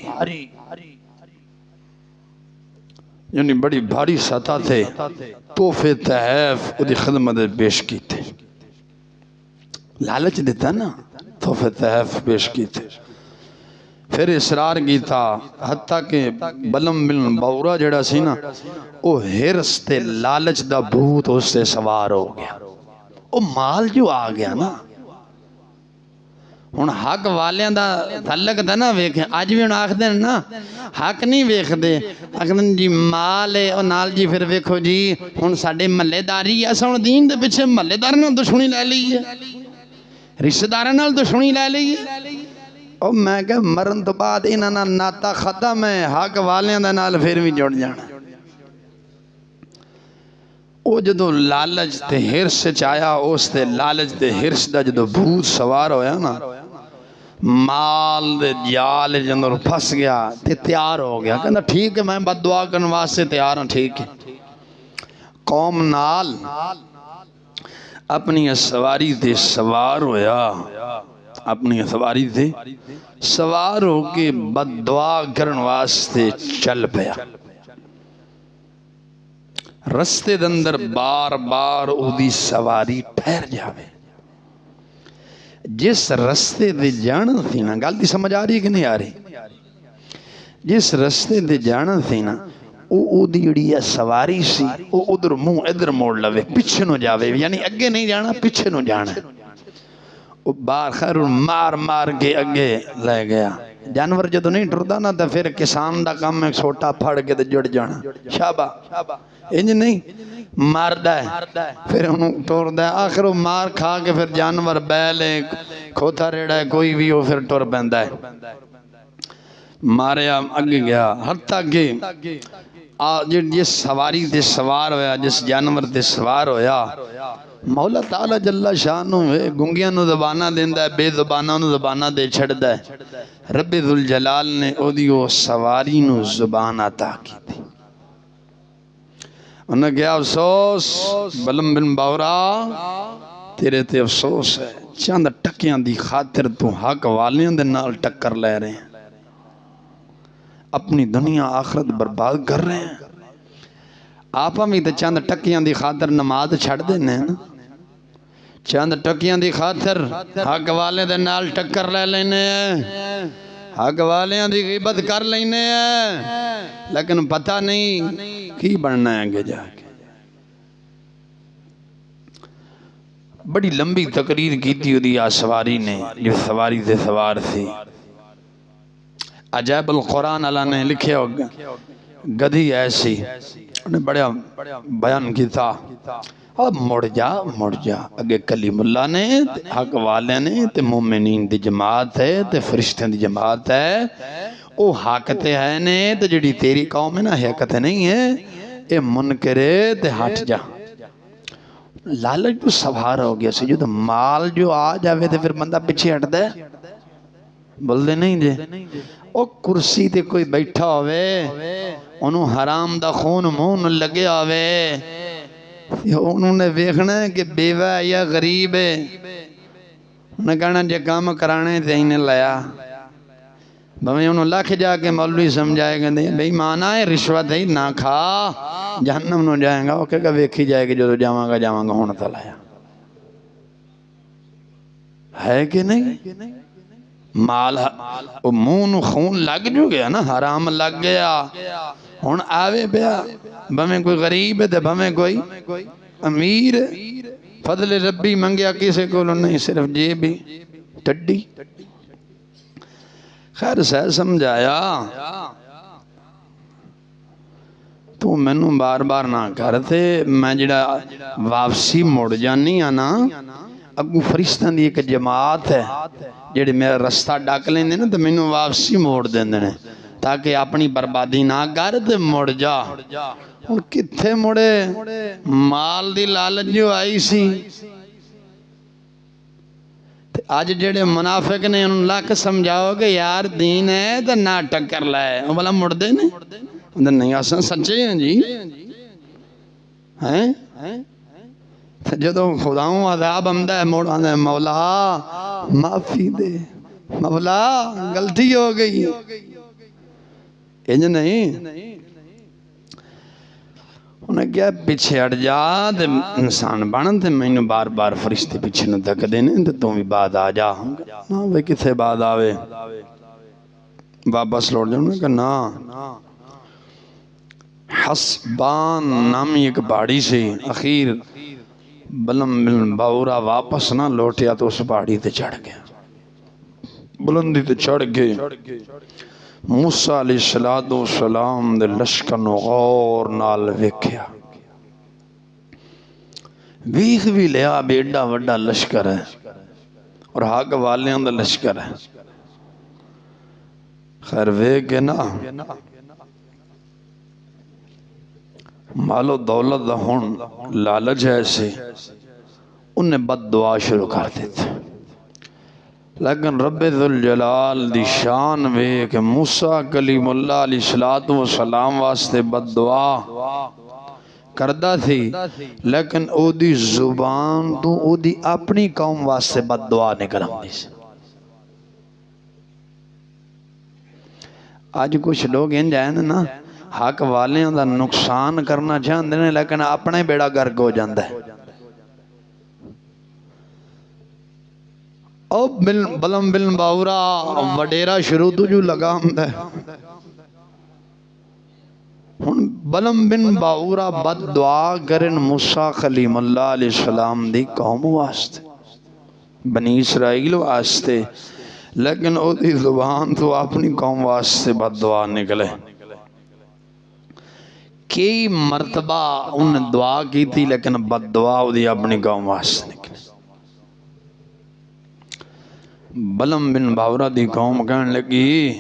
یعنی بڑی بھاری سطح تھے، تحفے تحیف ادھی خدمت پیش کی تھے، لالچ دیتا نا تحفے تحیف پیش کی تھے، پھر اصرار کی تھا حتیٰ کہ بلم بن باورا جڑا سی نا او ہرس تے لالچ دا بھوت اس سے سوار ہو گیا، او مال جو آ گیا نا ہن حق والیاں دا تعلق دا نا ویکھیں، آج بھی ہن آکھ دیں نا حق نہیں ویکھ دے، آکھ دیں جی مال ہے اور نال جی پھر ویکھو جی ہن ساڑے محلے داری ایسا ہن دین دے پیچھے محلے دار نال دشمنی لے لی ہے، رشتہ داراں نال دشمنی لے لی ہے، اور میں کہ مرن تو بعد انہاں ناتا ختم ہے، حق والیاں دا نال پھر بھی جڑ جانا۔ او جدو لالچ تے ہرس چایا اس تے لالچ تے ہرس دا جدو بھوت سوار ہویا نا مال دے جال جنر پھس گیا تے تیار ہو گیا، کہنا ٹھیک ہے میں بد دعا کرنے واسطے تیار ہوں، ٹھیک ہے۔ قوم نال اپنی سواری تے سوار ہویا، اپنی سواری تے سوار ہو کے بد دعا کرنے واسطے چل پیا، رستے دندر بار بار او دی سواری ٹھہر جاوے، جس رستے دے جانا تھی نا گل دی سمجھ آ رہی کہ نہیں آ رہی، جس رستے دے جانا تھی نا او دی جڑی سواری سی او ادھر منہ ادھر موڑ لوے، پیچھے نو جاوے، یعنی اگے نہیں جانا پیچھے نو جانا، او بار خیر مار مار کے اگے لے گیا، جانور جدو نہیں ٹردا نا تو پھر کسان دا کام میں چھوٹا پھڑ کے جڑ جانا، شابہ انج نہیں ماردہ ہے پھر انہوں ٹور دے، آخر وہ مار کھا کے پھر جانور بیلے کھوتا ریڑا ہے کوئی بھی وہ پھر ٹور بندہ ہے، ماریا اگے گیا حتیٰ کہ جس سواری تے سوار ہویا جس جانور تے سوار ہویا مولا تعالیٰ جل شانہ گنگیاں نو زبانہ دیندہ ہے، بے زبانہ نو زبانہ دے چھڑدہ ہے، رب ذوالجلال نے او دیو سواری نو زبان عطا کی تھی، انہیں کیا افسوس بلم بن باورا تیرے تے افسوس ہے، چند ٹکیاں دی خاطر تو حق والیاں دے نال ٹکر لے رہے ہیں، اپنی دنیا آخرت برباد کر رہے ہیں۔ آپ ہمیں تے چند ٹکیاں دی خاطر نماز چھڑ دینے ہیں نا، چند ٹکیاں دی خاطر حق والے دے نال ٹکر لے لینے ہیں، حق والیاں دی غیبت کر لینے ہیں، لیکن پتہ نہیں کی بننا ہے آگے جا کے۔ بڑی لمبی تقریر کی تھی ادھی سواری نے، جو سواری سے سوار تھی، عجائب القرآن اللہ نے لکھے ہوگا، گدھی ایسی انہیں بڑا بیان کی تھا، اب مڑ جا اگے کلیم اللہ نے، حق والے نے، تے مومنین دی جماعت ہے، تے فرشتیں دی جماعت ہے، او حق تے ہے نے، تے جڑی تیری قوم ہے نا حق تے نہیں ہے، اے منکرے تے ہٹ جا۔ لالچ جو سوار ہو گیا سی، جو مال جو آ جاوے تے پھر بندہ پیچھے ہٹ دے، بول دے نہیں جے، او کرسی تے کوئی بیٹھا ہوئے، انہوں حرام دا خون مون لگے ہوئے، انہوں نے دیکھنا ہے کہ بیوہ ہے یا غریب ہے، انہوں نے کہنا جے کام کرانے تھے انہیں لیا، بھویں انہوں لاکھ جا کے مولوی سمجھائے گا دیں بھئی مانا ہے رشوت ہے نہ کھا جہنم نہ جائیں گا، وہ کہے گا ویکھی جائے گا جو جاواں گا ہونا تھا لایا ہے کہ نہیں؟ مال مون خون لگ جو گیا نا، حرام لگ گیا، ہون آوے بیا بھویں کوئی غریب ہے تے بھویں کوئی امیر ہے، فضل ربی منگیا کسے کو نہیں، صرف جیبی ٹڈی۔ خیر سے سمجھایا تو مینوں بار بار نہ کرتے، میں جڑا واپسی مڑ جانی آنا، اگو فرشتاں دی ایک جماعت ہے جڑے میرا رستہ ڈاک لیندے نا، تو مینوں واپسی موڑ دیندے نے تاکہ اپنی بربادی نہ کر تے مڑ جا۔ اور کتھے مڑے؟ مال دی لالچ جو آئی سی، آج جڑے منافق نے ان لاکھ سمجھاؤ کہ یار دین ہے تو نہ ٹکر لائے، وہ بلا مڑ دے نہیں آسان سچے ہیں جی، ہیں جدو خداؤں عذاب آمدہ ہے موڑ آنے مولا معافی دے، مولا غلطی ہو گئی، انج نہیں، انہیں کیا پیچھے ہٹ جا تے انسان بنن تے میں بار بار فرشتے پیچھے نہ دھک دینے تے تم بھی بعد آ جا، نا وہ کتھے بعد آوے واپس لوٹ جاؤں کہ نا۔ حسبان نامی ایک باڑی سے اخیر بلم بن باورا واپس نہ لوٹیا تو اس باڑی تے چڑھ گیا، بلندی تے چڑھ گئے، موسیٰ علیہ السلام دے لشکن غور نال ویکھیا، ویخ بھی لیا بیڑا وڈا لشکر ہے اور حق والیاں دا لشکر ہے، خیر ویکھ کے نا مال و دولت دا ہون لالچ ایسے انہیں بد دعا شروع کر دیتے، لیکن رب ذوالجلال دی شان وے کہ موسیٰ کلیم اللہ علیہ السلام واسطے بد دعا کردہ تھی، لیکن او دی زبان تو او دی اپنی قوم واسطے بد دعا نکلم دی سے۔ آج کچھ لوگ ان جائیں نا حق والیاں دا نقصان کرنا چاہتے ہیں لیکن اپنے بیڑا گرک ہو جاندہ ہے، او بلم بلن باورا وڈیرہ شروع تو جو لگا ہمدہ ہے، بلم بن باورا بد دعا کرن موسیٰ کلیم اللہ علیہ السلام دی قوم واسطے، بنی اسرائیل واسطے، لیکن او دی زبان تو اپنی قوم واسطے بد دعا نکلے۔ کئی مرتبہ انہیں دعا کی تھی لیکن بد دعا او دی اپنی قوم واسطے نکلے۔ بلم بن باورا دی قوم کہنے لگی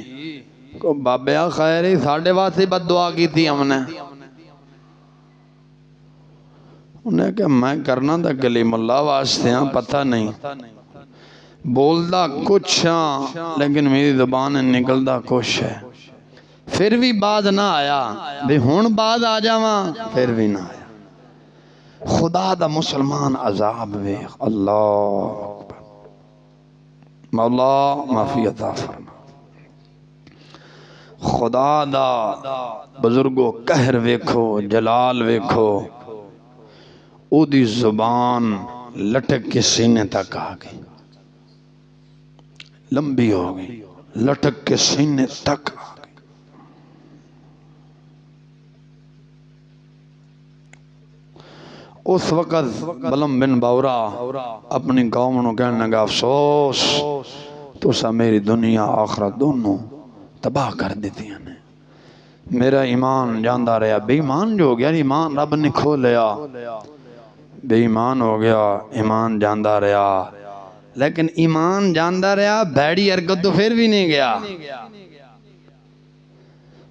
کو بابیا خیری ساڑھے واسطے بد دعا کی تھی ہم نے، انہیں کہا میں کرنا دا کلیم اللہ واسطے ہاں، پتہ نہیں بولدا کچھ ہاں لیکن میری زبان نکلدا کچھ ہے، پھر بھی بعد نہ آیا، بھی ہون بعد آ جاواں، پھر بھی نہ آیا۔ خدا دا مسلمان عذاب ویخ اللہ مولا معافی عطا فرما خدا دا بزرگو قہر ویکھو جلال ویکھو او دی زبان لٹک کے سینے تک آ گئی لمبی ہو گئی لٹک کے سینے تک آ گئی اس وقت بلم بن باورا اپنی قوم نو کہنے لگا افسوس تو سا میری دنیا آخرت دونوں تباہ کر دیتی ہیں میرا ایمان جاندہ رہا بے ایمان جو ہو گیا ایمان رب نے کھو لیا بے ایمان ہو گیا ایمان جاندہ رہا لیکن ایمان جاندہ رہا بیڑی حرکت تو پھر بھی نہیں گیا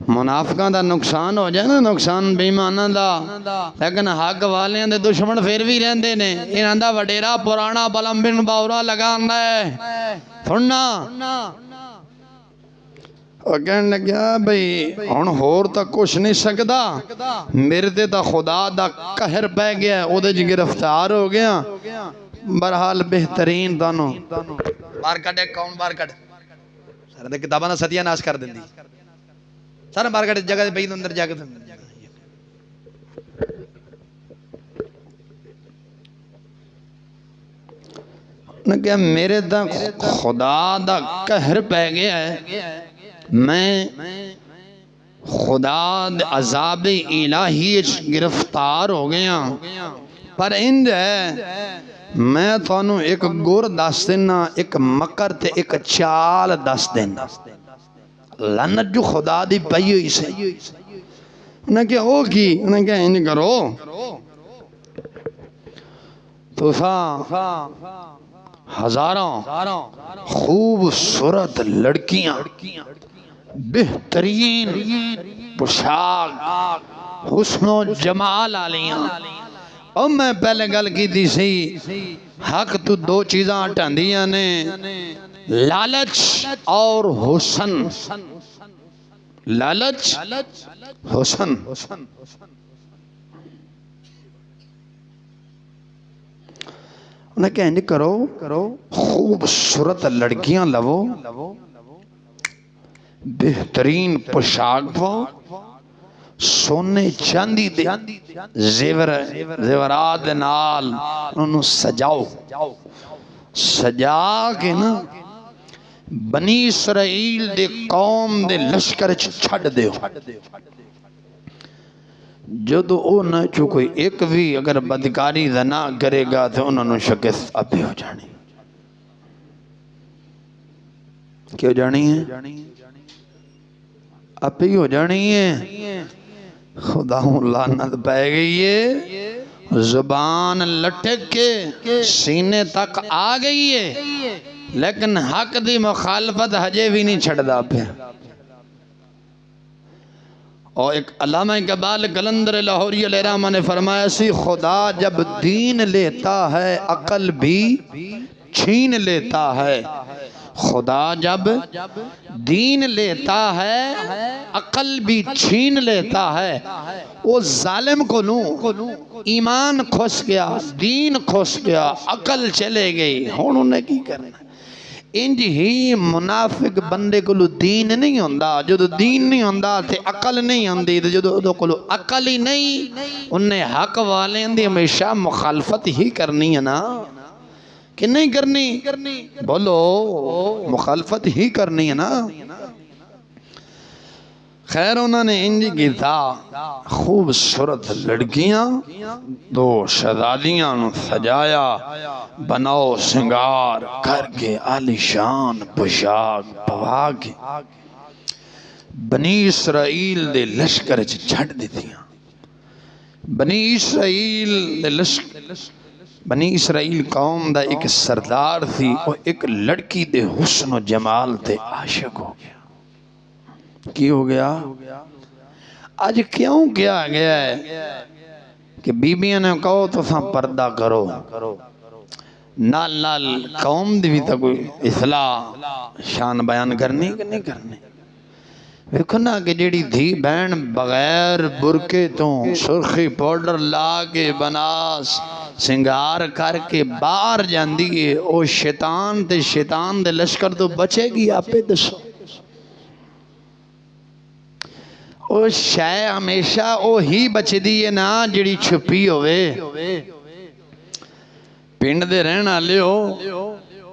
منافقاں دا نقصان ہو جائے نا نقصان بے ایماناں دا لیکن حق والیاں دے دشمن پھر بھی رہندے نے انہاں دا وڈیرا پرانا بلم بن باورا لگاندا ہے سننا اور کہنے لگیا بھئی ہن ہور تک کچھ نہیں سکدا میرے تے تا خدا دا قہر پہ گیا او دے گرفتار ہو گیا برحال بہترین دانو بار کٹے کون بار کٹ سارے دے کتاباں دا ستیہ ناش کر دیندی سارے بار کٹے جگہ دے بید اندر جا کے نے کہا میرے تا خدا دا قہر پہ گیا ہے میں خدا دے عذاب الہی گرفتار ہو گیا پر اند ہے میں تھانو ایک گر دس دینا ایک مکر تے ایک چال دس دینا لعنت جو خدا دی پئی ہوئی سے انہیں کہا او کی انہیں کہا انہیں کرو تو سا ہزاروں خوبصورت لڑکیاں بہترین پوشاک حسن و جمال آلیاں اور میں پہلے گل کی دی سی حق تو دو چیزاں ہٹان دیاں نے لالچ اور حسن لالچ حسن انہیں کہنے کرو خوبصورت لڑکیاں لو بہترین پوشاک پاؤ سونے چاندی دے زیورات نال انہوں سجاؤ سجا کے نا بنی اسرائیل دے قوم دے لشکر چھڑ دیو جدو او نہ چو کوئی ایک بھی اگر بدکاری نہ کرے گا تو انہوں نے شکست اپی ہو جانی کیوں جانی ہے اپی ہو جانی ہے خدا لعنت پہ گئی ہے زبان لٹک کے سینے تک آ گئی ہے لیکن حق دی مخالفت ہجے بھی نہیں چھڑ دا پہ اور ایک علامہ اقبال قلندر لاہوری علیہ الرحمہ نے فرمایا سی خدا جب دین لیتا ہے عقل بھی چھین لیتا ہے خدا جب دین لیتا ہے عقل بھی چھین لیتا ہے وہ ظالم کو لوں ایمان کھس گیا دین کھس گیا عقل چلے گئی ہون انہیں کی کرنا انج ہی منافق بندے کو دین نہیں ہوندا جدو دین نہیں ہوندا تے عقل نہیں ہوندی تے جدو کو عقل ہی نہیں انہیں حق والے دی ہمیشہ مخالفت ہی کرنی ہے نا کہ نہیں کرنی بولو مخالفت ہی کرنی ہے نا خیر انہوں نے انج کی تھا خوبصورت لڑکیاں دو شہزادیاں نو سجایا بناؤ سنگار کر کے عالیشان پوشاک پوا کے بنی اسرائیل دے لشکر چھڑ دیتیاں بنی اسرائیل دے لشکر بنی اسرائیل قوم دا ایک سردار تھی اور ایک لڑکی دے حسن و جمال تے عاشق ہو گیا کی ہو گیا آج کیوں کیا گیا ہے کہ بیبیاں نے کہو تو ساں پردہ کرو نال نال قوم دی بھی تا کوئی اصلاح شان بیان کرنی کہ نہیں کرنی ویکھنا کہ جیڑی دھی بہن بغیر برکے تو سرخی پاؤڈر لا کے بناس سنگار کر کے باہر جاندی ہے، او شیطان دے لشکر تو بچے گی آپے دسو؟ او شے ہمیشہ او ہی بچ دی ہے نا جڑی چھپی ہوئے۔ پنڈ دے رہنا لیو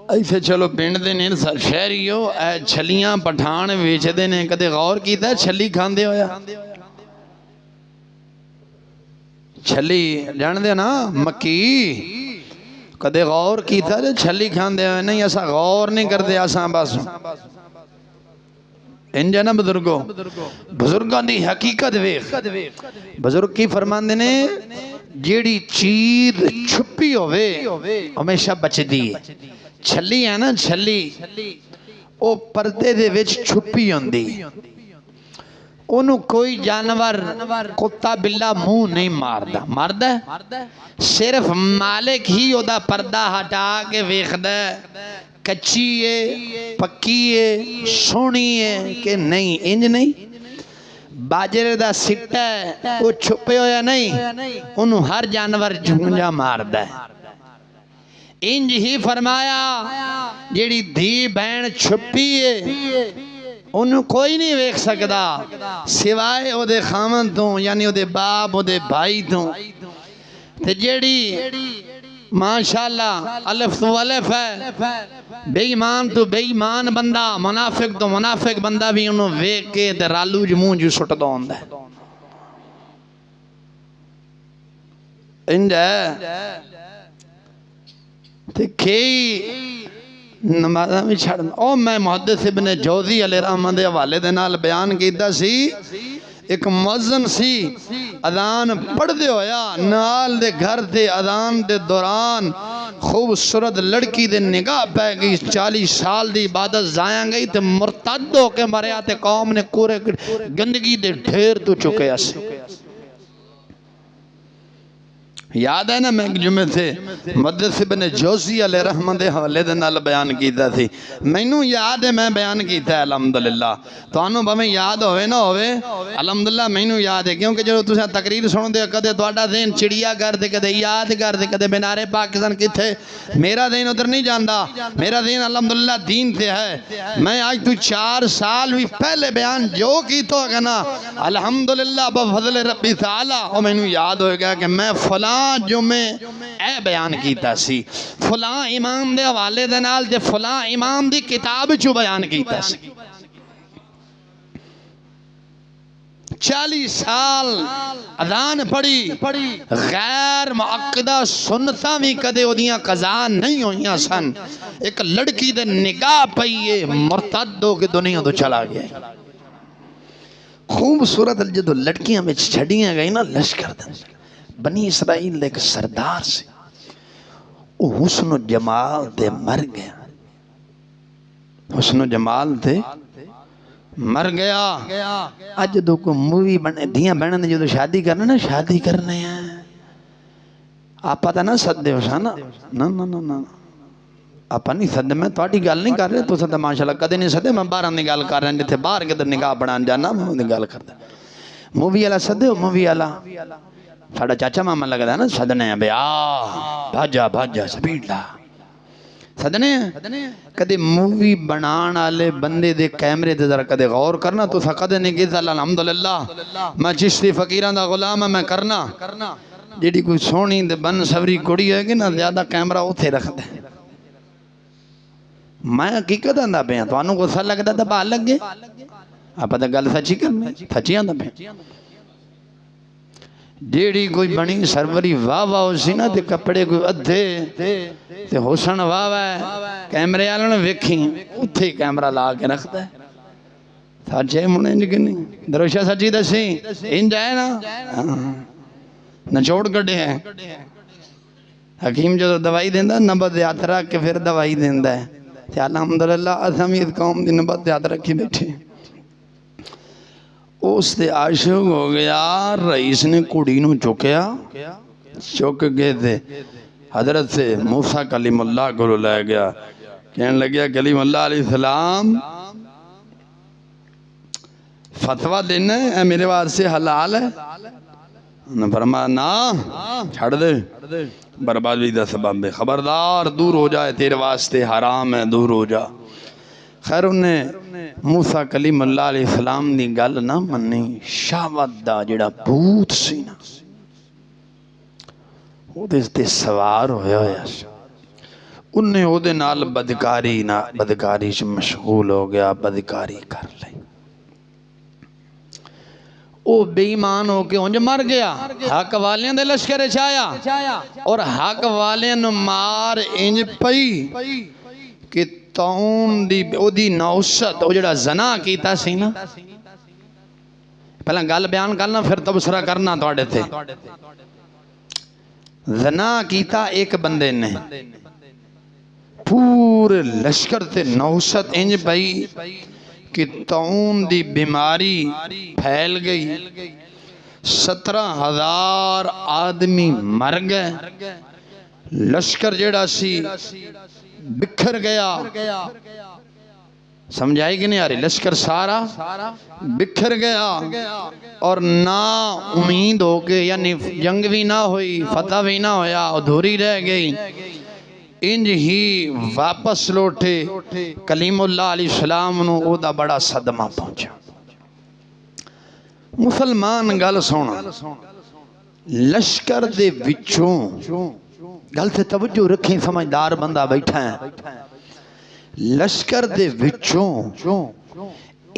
ایسے چلو پنڈ دے نہیں شہری ہو، اے چھلیاں پٹھان ویچ دے نے کدے غور کیتا ہے چھلی کھاندے ہویا؟ چھلی جان دے نا مکی کدے غور کیتا ہے چھلی کھاندے ہویا؟ نہیں ایسا غور نہیں کر دے ایسا بس انجا نا بزرگوں بزرگوں دی حقیقت ویخ بزرگ کی فرماندے نے جیڑی چیز چھپی ہوئے ہمیشہ بچ دی چھلی ہے نا چھلی او پردے دے وچ چھپی ہوندی انہوں کوئی جانور کتا بلا منہ نہیں ماردا ہے صرف مالک ہی او دا پردہ ہٹا کے ویکھدا ہے کچی ہے پکی ہے سونی ہے کہ نہیں انج نہیں باجرے دا سٹا ہے وہ چھپے ہویا نہیں انہوں ہر جانور جھنجا ماردا ہے انج ہی فرمایا جیڑی دھی بہن چھپی ہے انہوں کوئی نہیں ویکھ سکدا سوائے او دے خامن تو یعنی او دے باپ او دے بھائی تو تے جیڑی ماشاءاللہ الف تو الف ہے بے ایمان تو بے ایمان بندہ منافق تو منافق بندہ بھی انہوں ویکھ کے تے رالو جو منہ جو سٹ دو ہوندا ہے انج ہے تے کئی نمازہ میں چھڑنا او میں محدث ابن جوزی علیہ رحمہ دے حوالے دے نال بیان کیتا سی ایک مؤذن سی اذان پڑھ دے ہویا نال دے گھر دے اذان دے دوران خوبصورت لڑکی دے نگاہ پہ گئی 40 سال دی عبادت زائیں گئی تے مرتد ہو کے مریا تے قوم نے کورے گندگی دے ڈھیر تو چکے اسے یاد ہے نا میں جمعے تھے محدث ابن جوزی علیہ رحمہ دے حوالے دے نال بیان کیتا تھی مینوں یاد ہے میں بیان کیتا ہے الحمدللہ تو انہوں بھامیں یاد ہوئے نہ ہوئے الحمدللہ مینوں یاد ہے کیونکہ جو تسیں تقریر سنو دے کدے تواڈا ذہن چڑیا کر دے کدے یاد کر دے کدے بینارے پاکستان کتھے میرا ذہن ادھر نہیں جاندا میرا ذہن الحمدللہ دین سے ہے میں آج تو 4 سال بھی پہلے بیان جو کیتا ہوگا نا الحمدللہ بفضل ربی تعالی اور مینوں یاد ہوئے گا کہ میں فلاں جو میں اے بیان کیتا سی فلاں امام دے حوالے دے نال دے فلاں امام دی کتاب جو بیان کیتا سی 40 سال اذان پڑھی غیر معقدہ سنتاں بھی کدے اودیاں قضا نہیں ہوئیاں سن ایک لڑکی دے نگاہ پئیے مرتد ہو کے دنیا تو چلا گیا خوبصورت جدو لڑکیاں میں چھڑیاں گئی نا لشکر دن بنی اسرائیل ایک سردار سے وہ حسن و جمال دے مر گیا حسن و جمال دے مر گیا آج جدو کو مووی بنے دھیاں بہنوں نے جدو شادی کرنا نا شادی کرنے ہیں آپ پتہ نہ سدے ہو سا نا نا آپ نہیں سدے میں تھوڑی گل نہیں کر رہے تو سدے ماشاءاللہ کدے نہیں سدے میں باہر دی گل کر رہے ہیں جتھے باہر کے نکاح بنان جانا میں دی گل کردا مووی والا سدے ہو مووی والا ساڑا چاچا ماما لگدا ہے نا سدنے ہیں بیا بھاجا سپیڈ لا سدنے ہیں کدے مووی بنان والے بندے دے کیمرے تے ذرا کدے غور کرنا تو کدے نہیں کیتا الحمدللہ میں چشتی فقیراں دا غلام ہاں میں کرنا جیڑی کوئی سونی تے بن سوری کڑی ہے گی نا زیادہ کیمرہ اوتھے رکھ دے میں حقیقت آندا پیا تانوں غصہ لگدا تے بال لگ گئے آپ تے گل سچی کرنی سچی آندا پیا جیڑی کوئی بنی سروری واہ واہ سی نا تے کپڑے کوئی ادھے تے حسن واہ واہ کیمرے والوں نے ویکھی اوتھے کیمرہ لا کے رکھدا ہے سچے منے انج کہ نہیں دروشا سچی دسی انج ہے نا نچوڑ کڈے ہیں حکیم جو دوائی دیندا نبض ہاتھ رکھ کے پھر دوائی دیندا ہے تے الحمدللہ اساں بھی قوم دی نبض ہاتھ رکھی بیٹھے اس دے عاشق ہو گیا رئیس نے کڑی نو چکیا چک گئے تھے حضرت سے موسیٰ کلیم اللہ کو لے گیا کہنے لگیا کلیم اللہ علیہ السلام فتویٰ دینا ہے میرے واسطے حلال ہے؟ انہوں نے فرمایا نا چھڑ دے، بربادی دا سبب ہے، خبردار دور ہو جائے، تیرے واسطے حرام ہے، دور ہو جا۔ خیر انہیں موسیٰ کلیم اللہ علیہ السلام دی گل نہ منی، شہوت دا جڑا بھوت سی نا وہ دے تے سوار ہویا انہیں او دے نال بدکاری سے مشغول ہو گیا، بدکاری کر لئی، او بے ایمان ہو کے انج مر گیا، حق والیاں دے لشکر چایا اور حق والیاں نو مار انج پئی کہ تون دی او دی نوست او جڑا زنا کیتا سی نا، پہلا گل بیان کرنا پھر تبصرہ کرنا توڑے تھے۔ زنا کیتا ایک بندے نے، پورے لشکر تے نوست انج پئی کہ تون دی بیماری پھیل گئی، 17,000 آدمی مر گئے، لشکر جڑا سی بکھر گیا، سمجھائی کہ نہیں آ رہی؟ لشکر سارا بکھر گیا اور نا امید ہو کے، یعنی جنگ بھی نہ ہوئی، فتح بھی نہ ہویا، ادھوری رہ گئی، انج ہی واپس لوٹے۔ کلیم اللہ علیہ السلام نو او دا بڑا صدمہ پہنچا۔ مسلمان گل سونا، لشکر دے وچوں گل سے توجہ رکھیں، سمجھدار بندہ بیٹھا ہے، لشکر دے وچوں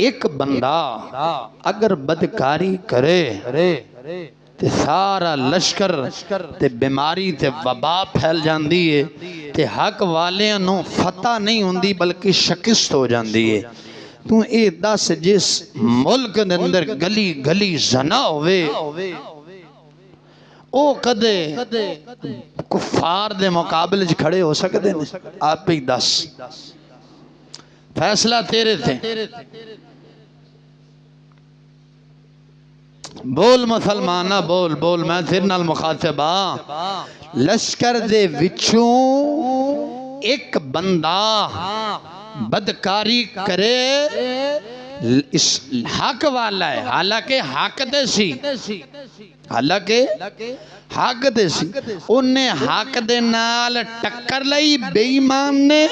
ایک بندہ اگر بدکاری کرے تے سارا لشکر تے بیماری تے وبا پھیل جاندی ہے تے حق والیاں نو فتح نہیں ہوندی بلکہ شکست ہو جاندی ہے۔ تو اے دس جس ملک دے اندر گلی گلی زنا ہوئے او کدے کفار دے مقابلے چ کھڑے ہو سکتے ہیں؟ آپ ہی دس، فیصلہ تیرے تھے، بول مسلمانہ بول بول، میں تیرے نال مخاطب ہاں۔ لشکر دے وچوں ایک بندہ بدکاری کرے، اس حق والا ہے، حالانکہ حق دے سی، حالانکہ حق دے سی، انہیں حق دے نال ٹکر لئی بے ایمان نے،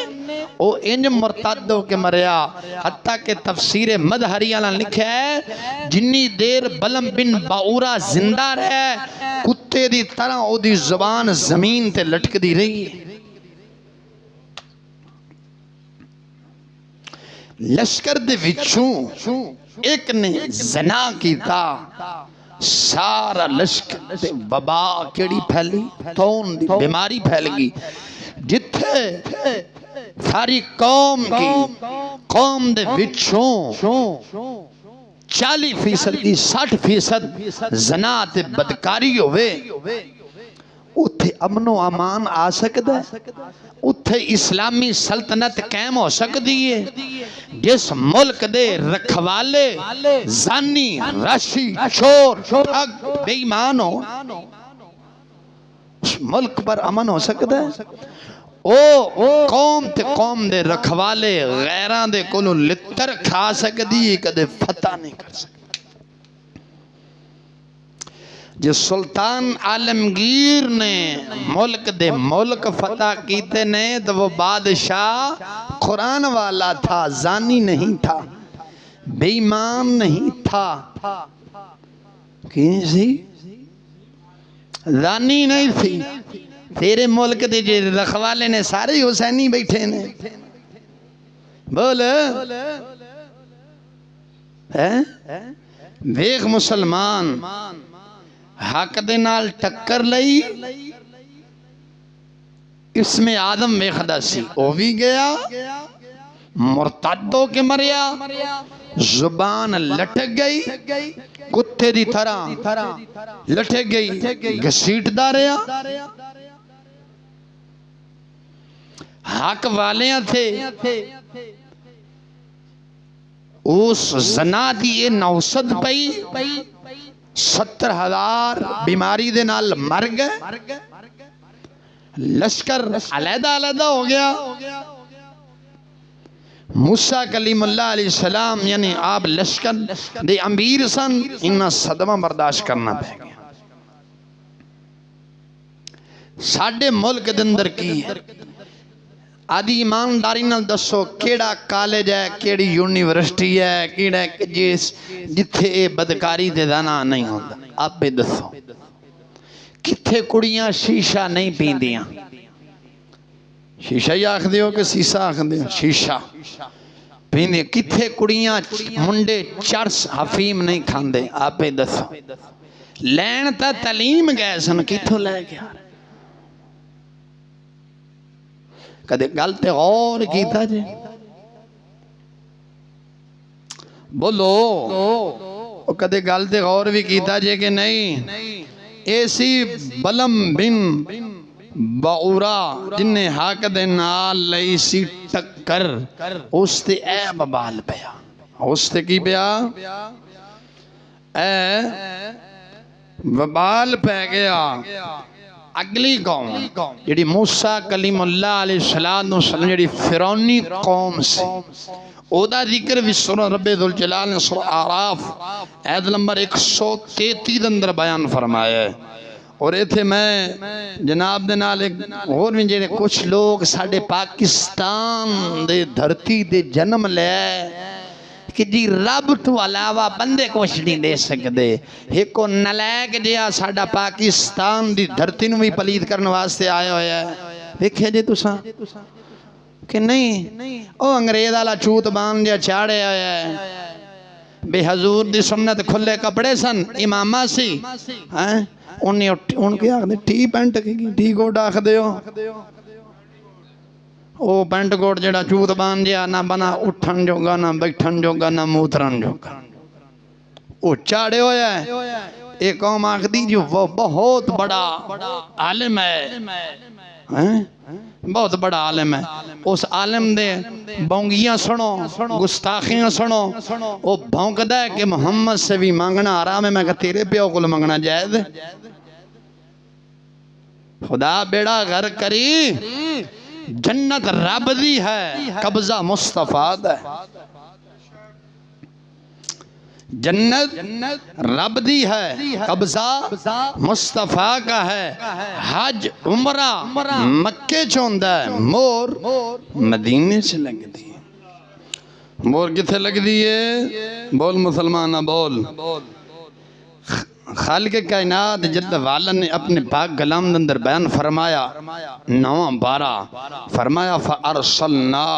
او انج مرتد ہو کے مریا، حتیٰ کہ تفسیر مدہریہ نے لکھا ہے جنی دیر بلم بن باورہ زندہ رہے کتے دی طرح او دی زبان زمین تے لٹک دی رہی ہے۔ لشکر دے وچوں ایک نے زنا کیتا، سارا لشکر تے وبا کیڑی پھیلی، تون دی بیماری پھیل گئی، جتھے ساری قوم کی، قوم دے وچوں 40% کی 60% زنا تے بدکاری ہوئے، اتھے امن و امان آ سکتا ہے، اتھے اسلامی سلطنت قائم ہو سکتی ہے۔ جس ملک دے رکھوالے زانی، رشی، چور، ٹھگ، بے ایمان ہو، اس ملک پر امن ہو سکتا ہے؟ او قوم تے قوم دے رکھوالے غیران دے کولو لتر کھا سکتی ہے، کدے فتح نہیں کر سکتی۔ جس سلطان عالمگیر نے ملک دے ملک فتح کیتے نے تو وہ بادشاہ قرآن والا تھا، زانی نہیں تھا، بے ایمان نہیں تھا، کہیں سی زانی نہیں تھی۔ تیرے ملک دے جے رکھوالے نے سارے حسینی بیٹھے نے، بول ویخ مسلمان حق دے نال ٹکر لئی، اس میں آدم ویخدہ سی، او بھی گیا مرتد ہو کے مریا، زبان لٹک گئی، کتے دی طرح لٹک گئی، گھسیٹ دا رہا، حق والیاں تھے، اس زنا دی یہ نوست پئی، 70,000 بیماری دے نال مر گئے، لشکر علیحدہ علیحدہ ہو گیا، موسیٰ کلیم اللہ علیہ السلام یعنی آپ لشکر دے امیر سن، انہاں صدمہ برداشت کرنا پہ گیا۔ ساڑھے ملک دندر کی آدھی ایمانداری نال دسو کیڑا کالج ہے، کیڑی یونیورسٹی ہے، کیڑا جتھے اے بدکاری دے دانا نہیں ہوتا؟ آپ پہ دسو کتھے کڑیاں شیشہ نہیں پیندیاں؟ شیشہ ہی آکھ دیو کہ سیسہ آکھ دیو؟ شیشہ پیندیاں۔ کتھے کڑیاں منڈے چرس حفیم نہیں کھاندے؟ آپ پہ دسو۔ لین تا تعلیم گئے سن، کتھوں لے گیا؟ کدے گلتے غور کیتا جے؟ بولو کدے گلتے غور بھی کیتا جے کہ نہیں؟ ایسی بلم بن بعورا جنہیں حق دے نال لئی سی ٹکر، اس تے اے ببال پیا، اس تے کی پیا؟ اے ببال پہ گیا۔ اگلی قوم جڑی موسیٰ کلیم اللہ علیہ السلام جڑی فرعونی قوم سے، او دا ذکر بھی سورہ رب ذوالجلال نے سورہ آراف آیت نمبر 133 اندر بیان فرمایا ہے۔ اور ایتھے میں جناب دے نال اور بھی جڑے کچھ لوگ ساڑھے پاکستان دے دھرتی دے جنم لے کہ جی رب تو علاوہ بندے کچھ نہیں دے سکتے، ایک کو نلائق جیا ساڑھا پاکستان دی دھرتی نو بھی پلید کرنے واسطے آیا ہویا ہے۔ دیکھے جی تساں کہ نہیں او انگریز والا چوت بان جیا چاڑے آیا ہے، بے حضور دی سنت کھلے کپڑے سن، امامہ سی، ان کے آخ دے ٹی پینٹ کی ٹی کوٹ آخ دے ہو، او پینٹ کوٹ جڑا چوت بان جیا نہ بنا اٹھن جوگا نہ بیٹھن جوگا نہ موترن جوگا، او چاڑے ہویا ہے۔ ایک قوم آخ دی جو وہ بہت بڑا عالم ہے، بہت بڑا عالم ہے، اس عالم دے بونگیاں سنو، گستاخیاں سنو، وہ بھونکدہ ہے کہ محمد سے بھی مانگنا آرام ہے۔ میں کہا تیرے پیو کو مانگنا جائز ہے؟ خدا بیڑا غر کری، جنت رب دی ہے، قبضہ مصطفیٰ ہے۔ جنت رب دی ہے، قبضہ مصطفیٰ کا ہے۔ حج عمرہ مکے چوندہ ہے، مور مدینے سے لگ دی ہے۔ مور کتھے لگ دی ہے؟ بول مسلمانہ بول۔ خالق کائنات جل وعلا نے اپنے پاک کلام اندر بیان فرمایا 9:12 فرمایا فَأَرْسَلْنَا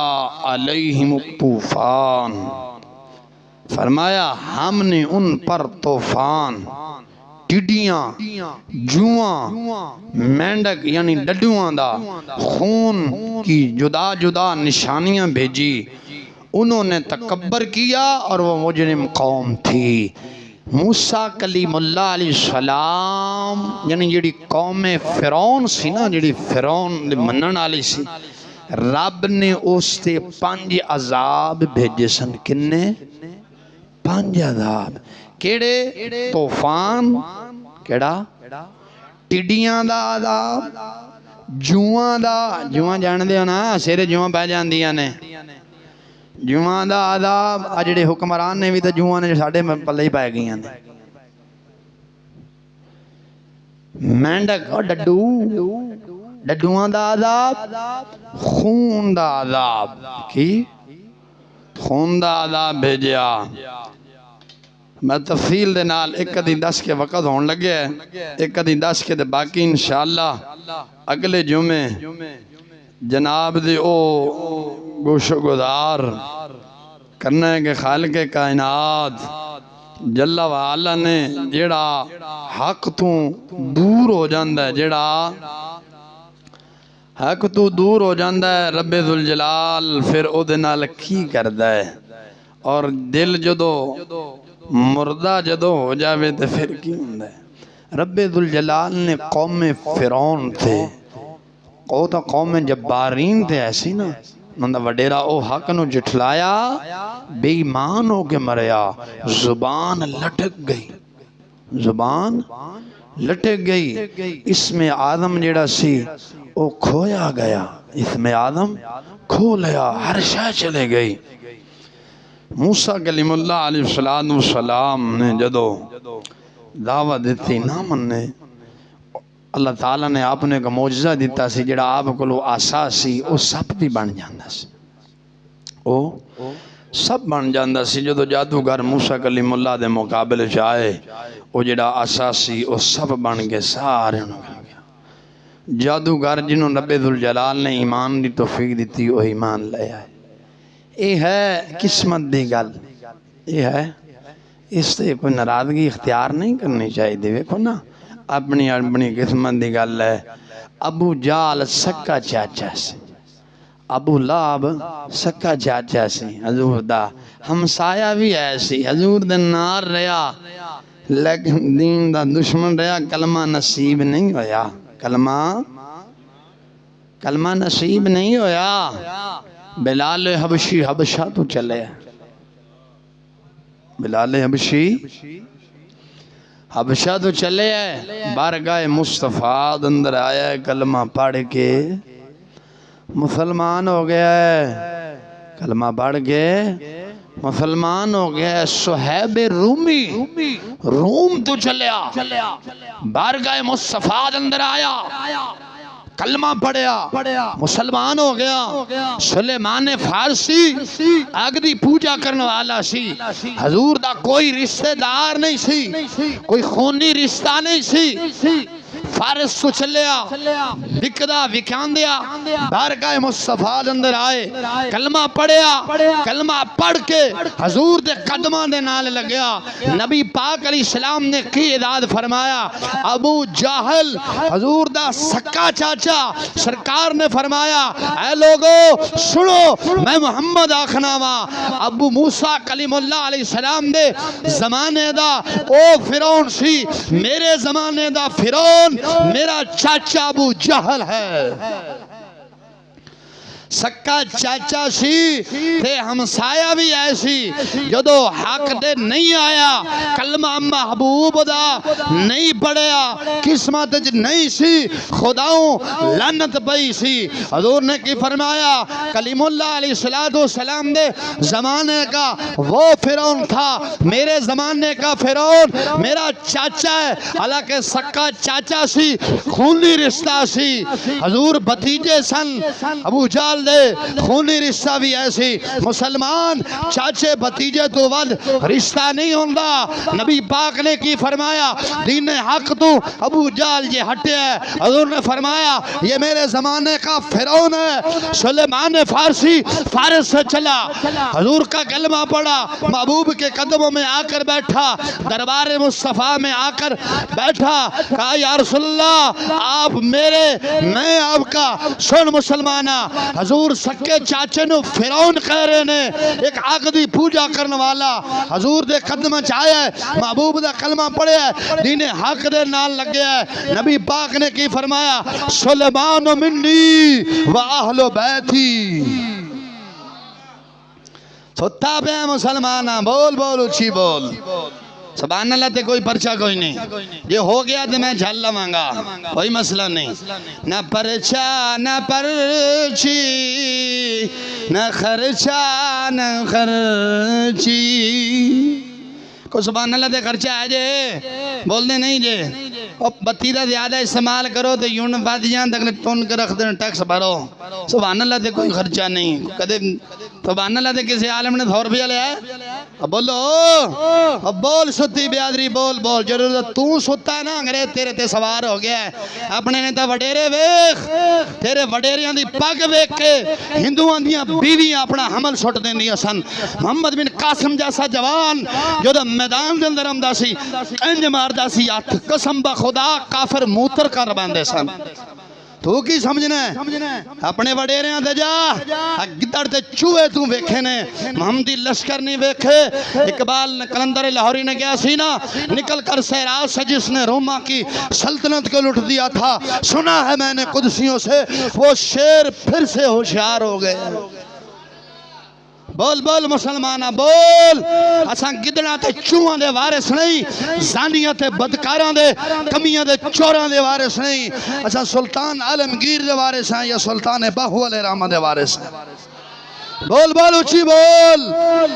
عَلَيْهِمُ الطُّوفَانَ، فرمایا ہم نے ان پر طوفان، ٹڈیاں، جواں، مینڈک یعنی ڈڈواں دا خون کی جدا جدا نشانیاں بھیجی۔ انہوں نے تکبر کیا اور وہ مجرم قوم تھی۔ موسیٰ کلیم اللہ علیہ السلام یعنی جڑی قوم فرعون سی نا، جڑی فرعون منن والی سی، رب نے اس تے 5 عذاب بھیجے سن۔ کنے؟ 5 عذاب۔ کیڑے؟ طوفان، کیڑا؟ ٹڈیاں دا عذاب، جواں دا، جواں جان دے نا سیرے جواں پہ جاندیاں نے، جواں دا عذاب۔ اجڑے حکمران نے بھی تو جواں نے ساڑھے پلے ہی پائے گئی ہیں۔ مینڈک اور ڈڈواں دا عذاب، خون دا عذاب۔ کی؟ خون دا عذاب بھیجیا۔ میں تفصیل دے نال ایک ادھی 10 کے وقت ہون لگے ہیں، ایک ادھی 10 کے دے باقی انشاءاللہ اگلے جمعے جناب دے او گوش و گزار کرنا ہے کہ خالق کائنات جل وعلا نے جڑا حق تو دور ہو جاندہ ہے، جڑا حق تو دور ہو جاندہ ہے، رب ذوالجلال پھر او دے نال کی کردہ ہے۔ اور دل جدو مردہ جدو ہو جاوے تو پھر کی ہوندہ ہے۔ رب ذوالجلال نے قوم فرعون تھے، او تا قوم جبارین تھے ایسی نا، نندہ وڈیرا او حق نو جٹھلایا، بے ایمان ہو کے مریا، زبان لٹک گئی، زبان لٹک گئی۔ اس میں آدم جڑا سی وہ کھویا گیا، اسم اعظم کھو لیا، ہر شے چلے گئی۔ موسیٰ کلیم اللہ علیہ السلام نے جدو دعوت دیتی نہ مننے، اللہ تعالیٰ نے آپ نے کا معجزہ دیتا سی جڑا آپ کو لو آسا سی وہ سب بھی بن جاندہ سی، وہ سب بن جاندہ سی۔ جدو جادوگر موسیٰ کلیم اللہ دے مقابلے چاہے وہ جڑا آسا سی وہ سب بن کے سارے انہوں نے گیا۔ جادوگر جنہوں رب ذوالجلال نے ایمان دی توفیق دیتی وہ ایمان لے آئے۔ یہ ہے قسمت دی گل، یہ ہے اس سے کوئی ناراضگی اختیار نہیں کرنی چاہیے۔ دیکھو نا اپنی اپنی قسمت دی گل ہے۔ ابو جال سکا چاچا سی، ابو لہب سکا چاچا سی حضور دا، ہمسایہ بھی ایسی حضور دے نار رہا لیکن دین دا دشمن رہا، کلمہ نصیب نہیں ہویا، کلمہ نصیب نہیں ہویا۔ بلال حبشی حبشہ تو چلے، بلال حبشی حبشہ تو چلے ہے، بارگاہ مصطفیٰ اندر آیا ہے، کلمہ پڑھ کے مسلمان ہو گیا ہے، کلمہ پڑھ کے مسلمان ہو گیا ہے۔ صہیب رومی روم تو چلیا، بارگاہ مصطفیٰ اندر آیا، کلمہ پڑھیا، مسلمان ہو گیا۔ سلیمان فارسی اگدی پوجا کرنے والا سی، حضور دا کوئی رشتہ دار نہیں سی، کوئی خونی رشتہ نہیں سی، فارس تو چلیا، وکدا وکاندیا، بارگاہ مصطفیٰ اندر آئے، کلمہ پڑھیا، کلمہ پڑھ کے حضور دے قدمہ دے نال لگیا۔ نبی پاک علیہ السلام نے کی اداد فرمایا، ابو جہل حضور دا سکا چاچا، سرکار نے فرمایا اے لوگو سنو میں محمد آخناوا، ابو موسیٰ کلیم اللہ علیہ السلام دے زمانے دا او فرعون سی، میرے زمانے دا فرعون میرا چاچا ابو جہل ہے۔ سکا چاچا سی تے ہمسایہ بھی ایسی، جدو حق دے نہیں آیا، کلمہ محبوب دا نہیں پڑھیا، قسمت نہیں سی، خداؤں لعنت پئی سی۔ حضور نے کی فرمایا کلیم اللہ علیہ السلام دے زمانے کا وہ فرعون تھا، میرے زمانے کا فرعون میرا چاچا ہے، حالانکہ سکا چاچا سی، خونی رشتہ سی، حضور بھتیجے سن، ابو جہل دے خونی رشتہ بھی ایسی۔ مسلمان چاچے بھتیجے تو ود رشتہ نہیں ہوندہ۔ نبی پاک نے کی فرمایا دین حق تو ابو جہل یہ ہٹے ہے، حضور نے فرمایا یہ میرے زمانے کا فرعون ہے۔ سلیمان فارسی فارس سے چلا، حضور کا کلمہ پڑھا، محبوب کے قدموں میں آ کر بیٹھا، دربار مصطفیٰ میں آ کر بیٹھا، کہا یا رسول اللہ آپ میرے، میں آپ کا۔ سن مسلمانہ، حضور سکے چاچے نو فرعون کہہ رہے نے، ایک عقدی پوجا کرنے والا حضور دے قدمہ چاہے ہے، محبوب دا کلمہ پڑھے ہے، دین حق دے نال لگے ہے۔ نبی پاک نے کی فرمایا سلیمان منی و اہل بیتی۔ ستا پہ مسلمانہ، بول بول اچھی بول، سبحان اللہ تے کوئی پرچہ کوئی نہیں، یہ ہو گیا تو میں جھل لمانگا، کوئی مسئلہ نہیں۔ نہ پرچہ نہ پرچی، نہ خرچہ نہ خرچی، کو سبحان اللہ دے خرچہ ہے جے، بول دے نہیں جے، اور بتی دا زیادہ استعمال کرو تو یون بات جان تک تون کر رکھ دیں ٹیکس بھرو، سبحان اللہ دے کوئی خرچہ نہیں۔ کدے سبحان اللہ دے کسی عالم نے 100 روپیہ لے آئے؟ اب بولو، اب بول ستی بیادری، بول بول، ضرورت تو ستا ہے نا، انگریز تیرے تے سوار ہو گیا ہے، اپنے نے تا وڈیرے ویخ، تیرے وڈیریاں دی پاگ ویخ کے ہندوان دیاں بیویاں اپنا حمل سٹ دیں دیا سن۔ محمد بن قاسم جیسا جوان جو دا میدان دے اندر امدہ سی، انج ماردہ سی، قسم با خدا کافر موتر کر باندے سن۔ تو کی سمجھنا ہے؟ اپنے وڈیریاں دے جا، گدڑ تے چوہے تو ویکھے نے، محمدی لشکر نہیں ویکھے۔ اقبال کلندر لاہوری نے کیا سی نا، نکل کر سیراب سے جس نے روما کی سلطنت کو لٹ دیا تھا، سنا ہے میں نے قدسیوں سے وہ شیر پھر سے ہوشیار ہو گئے۔ بول بول مسلمانہ بول اساں گدڑاں تے چوہاں دے وارث نہیں زانیاں تے بدکاراں دے کمیاں دے چوراں دے وارث نہیں اساں سلطان عالمگیر دے وارث ہیں یا سلطان باہو علیہ رحمہ دے وارث ہیں بول بول اچھی بول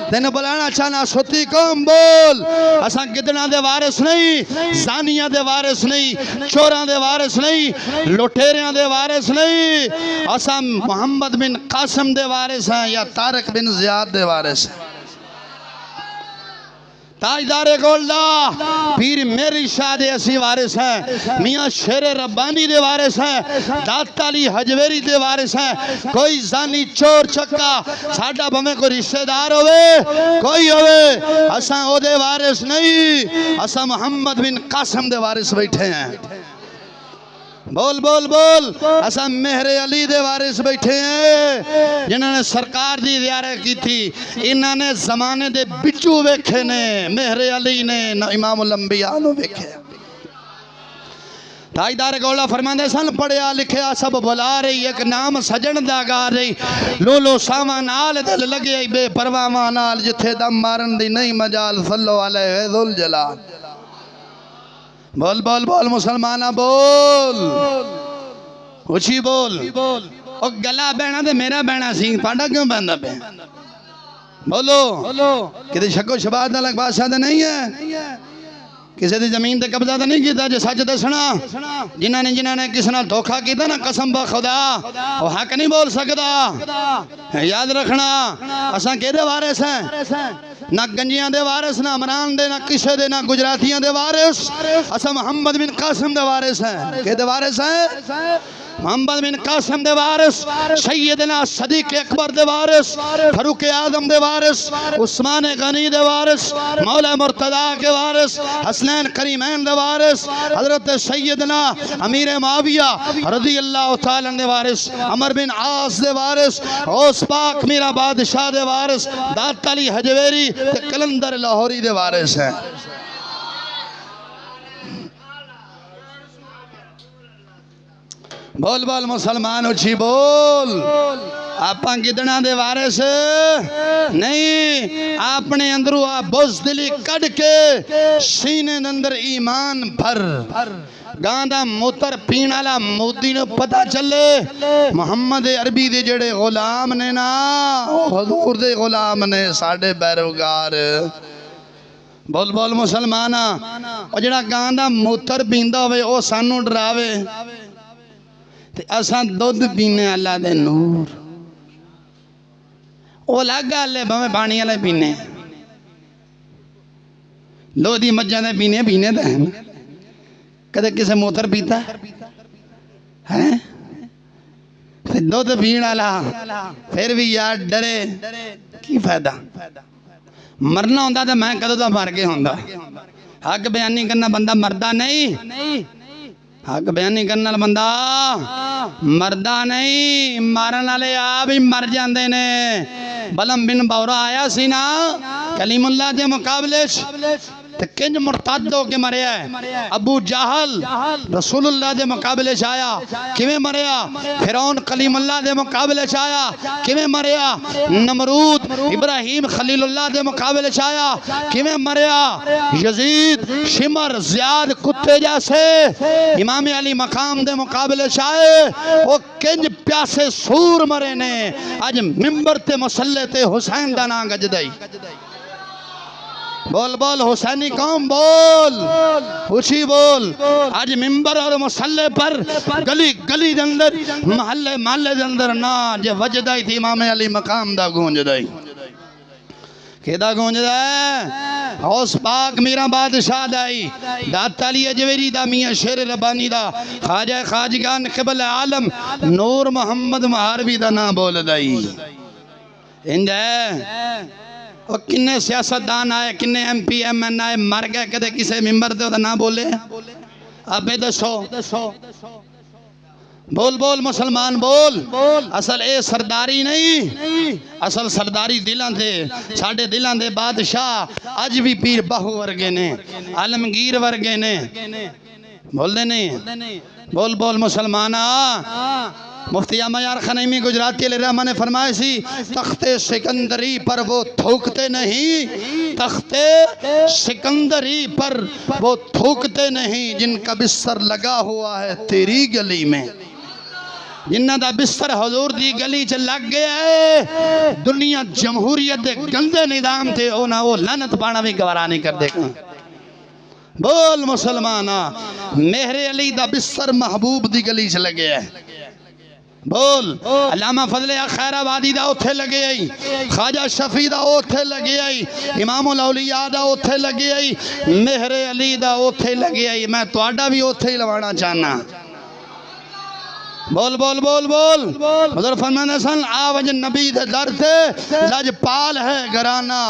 تینوں بلانا چاہنا ستی قوم بول اساں گدڑاں دے وارث نہیں زانیاں دے وارث نہیں چوراں دے وارث نہیں لٹیریاں دے وارث نہیں اساں محمد بن قاسم دے وارث ہیں یا طارق بن زیاد دے وارث ہیں تاجدار گولڈا پیر میری شاہ دے اسی وارث ہیں میاں شیر ربانی دے وارث ہیں داتا علی حجویری دے وارث ہیں کوئی زانی چور چکا ساڈا بھویں کوئی رشتہ دار ہوئے کوئی ہوئے اساں او دے وارث نہیں اساں محمد بن قاسم دے وارث بیٹھے ہیں بول بول بول اساں مہر علی دے وارث بیٹھے ہیں جنہوں نے سرکار دی زیارت کی تھی انہوں نے زمانے دے بچو ویکھے نے مہر علی نے امام الانبیاء نو ویکھے تاجدار گولا فرماندے سن پڑھیا لکھیا سب بلا رہی ایک نام سجن دا گا رہی لولو سامان آل دل لگے بے پروامان آل جتھے دم مارن دی نہیں مجال صلو علیہ ذل جلال بول بول بول مسلمانہ بول اچھی بول او گلا بہنا دے میرا بہنا سی پاڑا کیوں بہندا پہ بولو کدھے شک و شبہات دا لگ بادشاہ دے نہیں ہے کسی دی زمین تے قبضہ تے نہیں کیتا جو سچ دسنا جنہاں نے کس نال دھوکا کیتا نا قسم بخدا وہ حق نہیں بول سکدا یاد رکھنا اساں کیدے وارث ہیں نہ گنجیاں دے وارث نہ عمران دے نہ کسے دے نہ گجراتیاں دے وارث اساں محمد بن قاسم دے وارث ہیں کیدے وارث ہیں محمد بن قاسم دے وارث سیدنا صدیق اکبر دے وارث فاروق اعظم دے وارث عثمان غنی دے وارث مولا مرتضیٰ کے وارث حسنین کریمین دے وارث حضرت سیدنا امیر معاویہ رضی اللہ تعالیٰ دے وارث عمر بن عاص دے وارث غوث پاک میرا بادشاہ دے وارث داتا علی حجویری تے کلندر لاہوری دے وارث ہیں بول بول مسلمان اچھی بول آپاں گدنا دے وارث نہیں اپنے اندروں بزدلی کڑ کے سینے اندر ایمان بھر گاندہ موتر پین والا مودی نے پتہ چلے محمد عربی دے جڑے غلام نے نا حضور دے غلام نے ساڑھے بیروگار بول بول مسلمانہ اور جڑا گاندہ موتر پیندہ ہوئے او سانو ڈراوے تے اساں دودھ پینے اللہ دے نور او لگا لے بھویں پانی والے پینے لو دی مجھاں دے پینے دے ہیں کدے کسے موتر پیتا ہے دودھ پین والا پھر بھی یار ڈرے کی فائدہ مرنا ہوندا تے میں کدوں دا مر کے ہوندا حق بیان نہیں کرنا بندہ مردہ نہیں حق بیان نہیں کرنا بندہ مردہ نہیں مارن والے آپ ہی مر جاندے نے بلم بن بورا آیا سی نا کلیم اللہ دے مقابلے تے کنج مرتد ہو کے مریا ہے ابو جہل رسول اللہ دے مقابلے چایا کیویں مریا فرعون کلیم اللہ دے مقابلے چایا کیویں مریا نمرود ابراہیم خلیل اللہ دے مقابلے چایا کیویں مریا یزید شمر زیاد کتے جیسے امام علی مقام دے مقابلے چاہے وہ کنج پیاسے سور مرے نے آج ممبر تے مسلح تے حسین دا نام گجدائی بول بول حسینی قوم بول اچھی بول آج ممبر اور مسلح پر گلی گلی دندر محلے دندر نا جے وجدائی تھی امام علی مقام دا گونج دائی کیدا گونج دائی غوث پاک میرا بادشاہ دائی داتا علی حجویری دا میاں شیر ربانی دا خواجہ خواجگان قبل عالم نور محمد مہاروی دا نا بول دائی انجھے اور کنے سیاستدان آئے کنے ایم پی ایم این آئے مر گئے کدے کسے ممبر دے نہ بولے اب دسو بول بول مسلمان بول اصل اے سرداری نہیں اصل سرداری دلان دے ساڑھے دلان دے بادشاہ اج بھی پیر بہو ورگے نے عالمگیر ورگے نے بول دے نہیں بول بول مسلمانہ مفتی یار خنیمی گجراتی علیہ الرحمہ نے فرمایا سی تخت سکندری پر وہ تھوکتے نہیں، تخت سکندری پر وہ تھوکتے نہیں جن کا بستر لگا ہوا ہے تیری گلی میں، جنہ دا بستر حضور دی گلی چ لگ گیا ہے، دنیا جمہوریت دے گندے نظام تے وہ لعنت پانا بھی گوارا نہیں کر دے گا۔ بول مسلمانا، مہر علی دا بستر محبوب دی گلی چ لگے ہے، بول علامہ فضل خیر آبادی دا اوتھے لگے آئی، خواجہ شفیع دا اوتھے لگے آئی، امام الاولیاء دا اوتھے لگے آئی، مہر علی دا اوتھے لگے آئی، میں تواڈا بھی اوتھے ہی لوانا چاہنا۔ بول بول بول بول حضور فرمانے سن آوج نبی دے در تے لج پال ہے گرانا،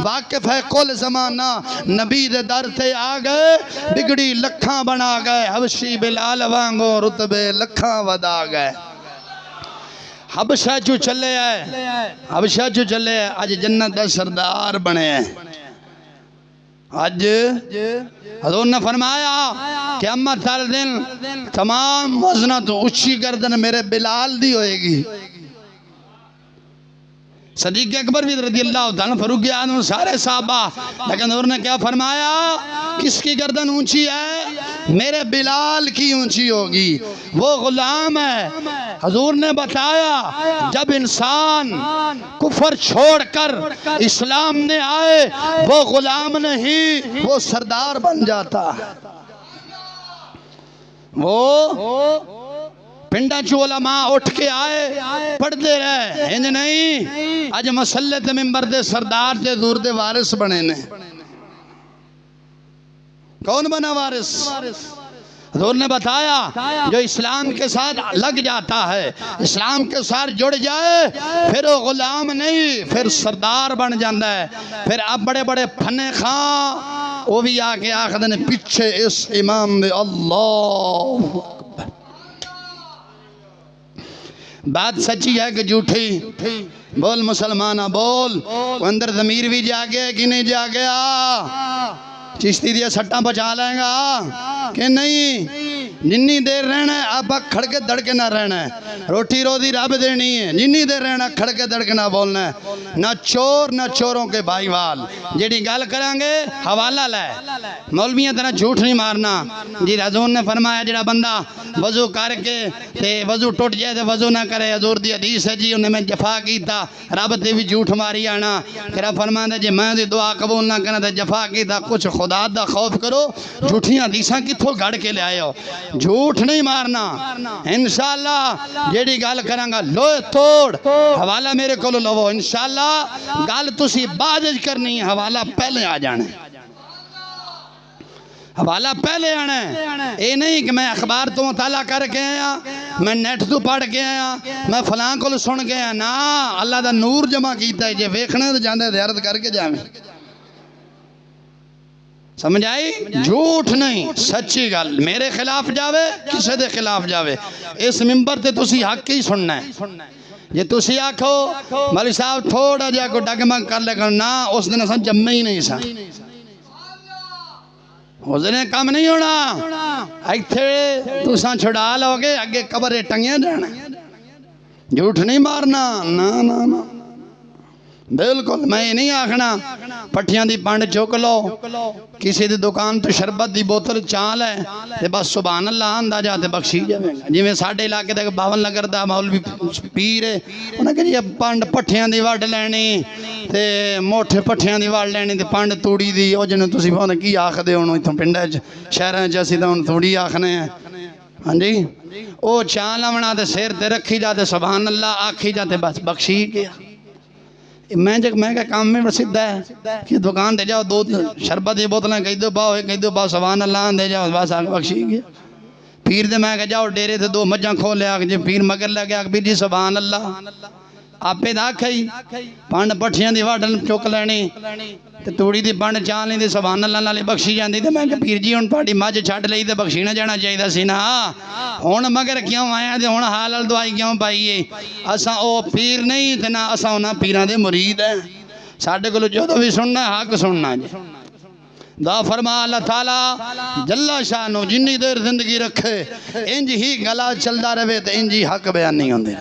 واقف ہے کل زمانہ، نبی دے در تے آگئے بگڑی لکھاں بنا گئے، حبشی بلال وانگو رتبے لکھاں ودا گئے۔ حبشہ چو چلے آئے، حبشہ چو چلے آئے، آج جنت دا سردار بنے ہیں۔ آج حضور نے فرمایا کہ قیامت والے دن تمام وزنہ تو اونچی گردن میرے بلال دی ہوئے گی۔ صدیق اکبر بھی رضی اللہ تعالیٰ فاروق اعظم سارے صحابہ، لیکن حضور نے کیا فرمایا؟ کس کی گردن اونچی ہے؟ میرے بلال کی اونچی ہوگی، وہ غلام ہے۔ حضور نے بتایا جب انسان کفر چھوڑ کر اسلام میں آئے وہ غلام نہیں، وہ سردار بن جاتا ہے۔ وہ پنڈا چو علماء اٹھ کے آئے پڑھتے رہے، انج نہیں آج مسلط ممبر دے سردار دے دور دے وارث بنے نے۔ کون بنا وارث؟ حضور نے بتایا جو اسلام کے ساتھ لگ جاتا ہے، اسلام کے ساتھ جڑ جائے، پھر وہ غلام نہیں، پھر سردار بن جاندہ ہے۔ پھر اب بڑے بڑے پھنے خاں وہ بھی آکے آخر نے پیچھے اس امام دے اللہ۔ بات سچی ہے کہ جھوٹی؟ بول مسلمانہ بول، وہ اندر ضمیر بھی جاگے کہ نہیں جاگیا؟ چشتی دیا سٹاں بچا لیں گا کہ نہیں؟ جنی دیر رہنا ہے آپ کھڑ کے دڑ کے نہ رہنا ہے، روٹی روزی رب دینی ہے، جنی دیر رہنا کھڑ کے دڑ کے نہ بولنا ہے، نہ چور نہ چوروں کے بھائی وال، جیڑی گال کریں گے حوالہ لائے، مولویاں طرح جھوٹ نہیں مارنا۔ جی حضور نے فرمایا جڑا بندہ وضو کر کے تے وضو ٹوٹ جائے تے وضو نہ کرے، حضور دی حدیث ہے جی انہیں میں جفا کیتا، رب تے بھی جھوٹ ماری آنا، پھر فرمان دے جی میں دی دعا قبول نہ کرنا تے جفا کیتا، کچھ خدا دا خوف کرو، جھوٹیاں حدیثاں کتھوں گھڑ کے لے آئے ہو، جھوٹ نہیں مارنا۔ انشاءاللہ جیڑی گال کریں گا لوئے توڑ حوالہ میرے کو لو، انشاءاللہ گال تسی بعد کرنی ہے، حوالہ پہلے آ جانا ہے، حوالہ پہلے آنا ہے۔ اے نہیں کہ میں اخبار تو مطالعہ کر کے آیا، میں نیٹ تو پڑھ کے آیا، میں فلاں کو سن کے آیا، نا اللہ دا نور جمع کیتا ہے، جے ویکھنے تو جاندے زیارت کر کے جاویں۔ سمجھ آئی؟ جھوٹ نہیں، سچی گل، میرے خلاف جاوے کسے دے خلاف جاوے، اس ممبر تے تسی حق ہی سننا ہے۔ یہ تسی آکھو مولوی صاحب تھوڑا جا کو ڈگمگ کر لے کر، نا اس دن اساں جمع ہی نہیں سا، اس دن کام نہیں ہونا، ایتھے تساں چھڑا لو گے اگے قبرے ٹنگیاں جانا، جھوٹ نہیں مارنا، نا نا نا بالکل۔ میں نہیں آکھنا پٹھیاں دی پانڈ چوک لو، کسی دی دکان تو شربت دی بوتل چال ہے تے بس سبحان اللہ آندہ جاتے بخشی جاویں گا۔ جی میں ساڑھے علاقے تک باون لگر دا مولوی پیر ہے، انہیں کہ جی پانڈ پٹھیاں دی وڈ لینی تے موٹھے پٹھیاں دی وڈ لینی تے پانڈ توڑی دی، او جنہوں تسی بہت کی آکھ دے انہوں اتھوں پنڈے شہریں جیسی دا انہوں توڑی آکھنے ہیں، ہاں جی او چال آونا تے سیر تے رکھی جاتے سبحان اللہ آکھی جاتے بس بخشی گیا۔ میں کہ کام میں رسید ہے کہ دکان دے جاؤ دو شربت دی بوتلیں کہی دو باؤ سبحان اللہ دے جاؤ بس آگے بخشی گیا۔ پیر دے میں کہ جاؤ ڈیرے تھے دو مجھاں کھولے آگے جی پیر مگر لگے آگے پیر جی سبحان اللہ آپ پہ دا کھائی پانڈ پٹھیاں دی واڈن چوک لینی تے توڑی دی پانڈ چان لی دی سبحان اللہ نالی بخشی جاندی تے میں کہ پیر جی ان پاڑی مجھ چھٹ لئی تے بخشی نہ جانا چاہی دا سی نا ہون مگر کیوں آیا تے ہون حالال دعائی کیوں پائیے اساں او پیر نہیں تے نا اساں ہونا پیران دے مرید ہیں ساڑھے کو جو تو بھی سننا ہے حق سننا جی دا فرما اللہ تعالیٰ جل شانو جنی دیر زندگی رکھے انج ہی گلا چلدا رہے تے انج ہی حق بیان نہیں ہوندے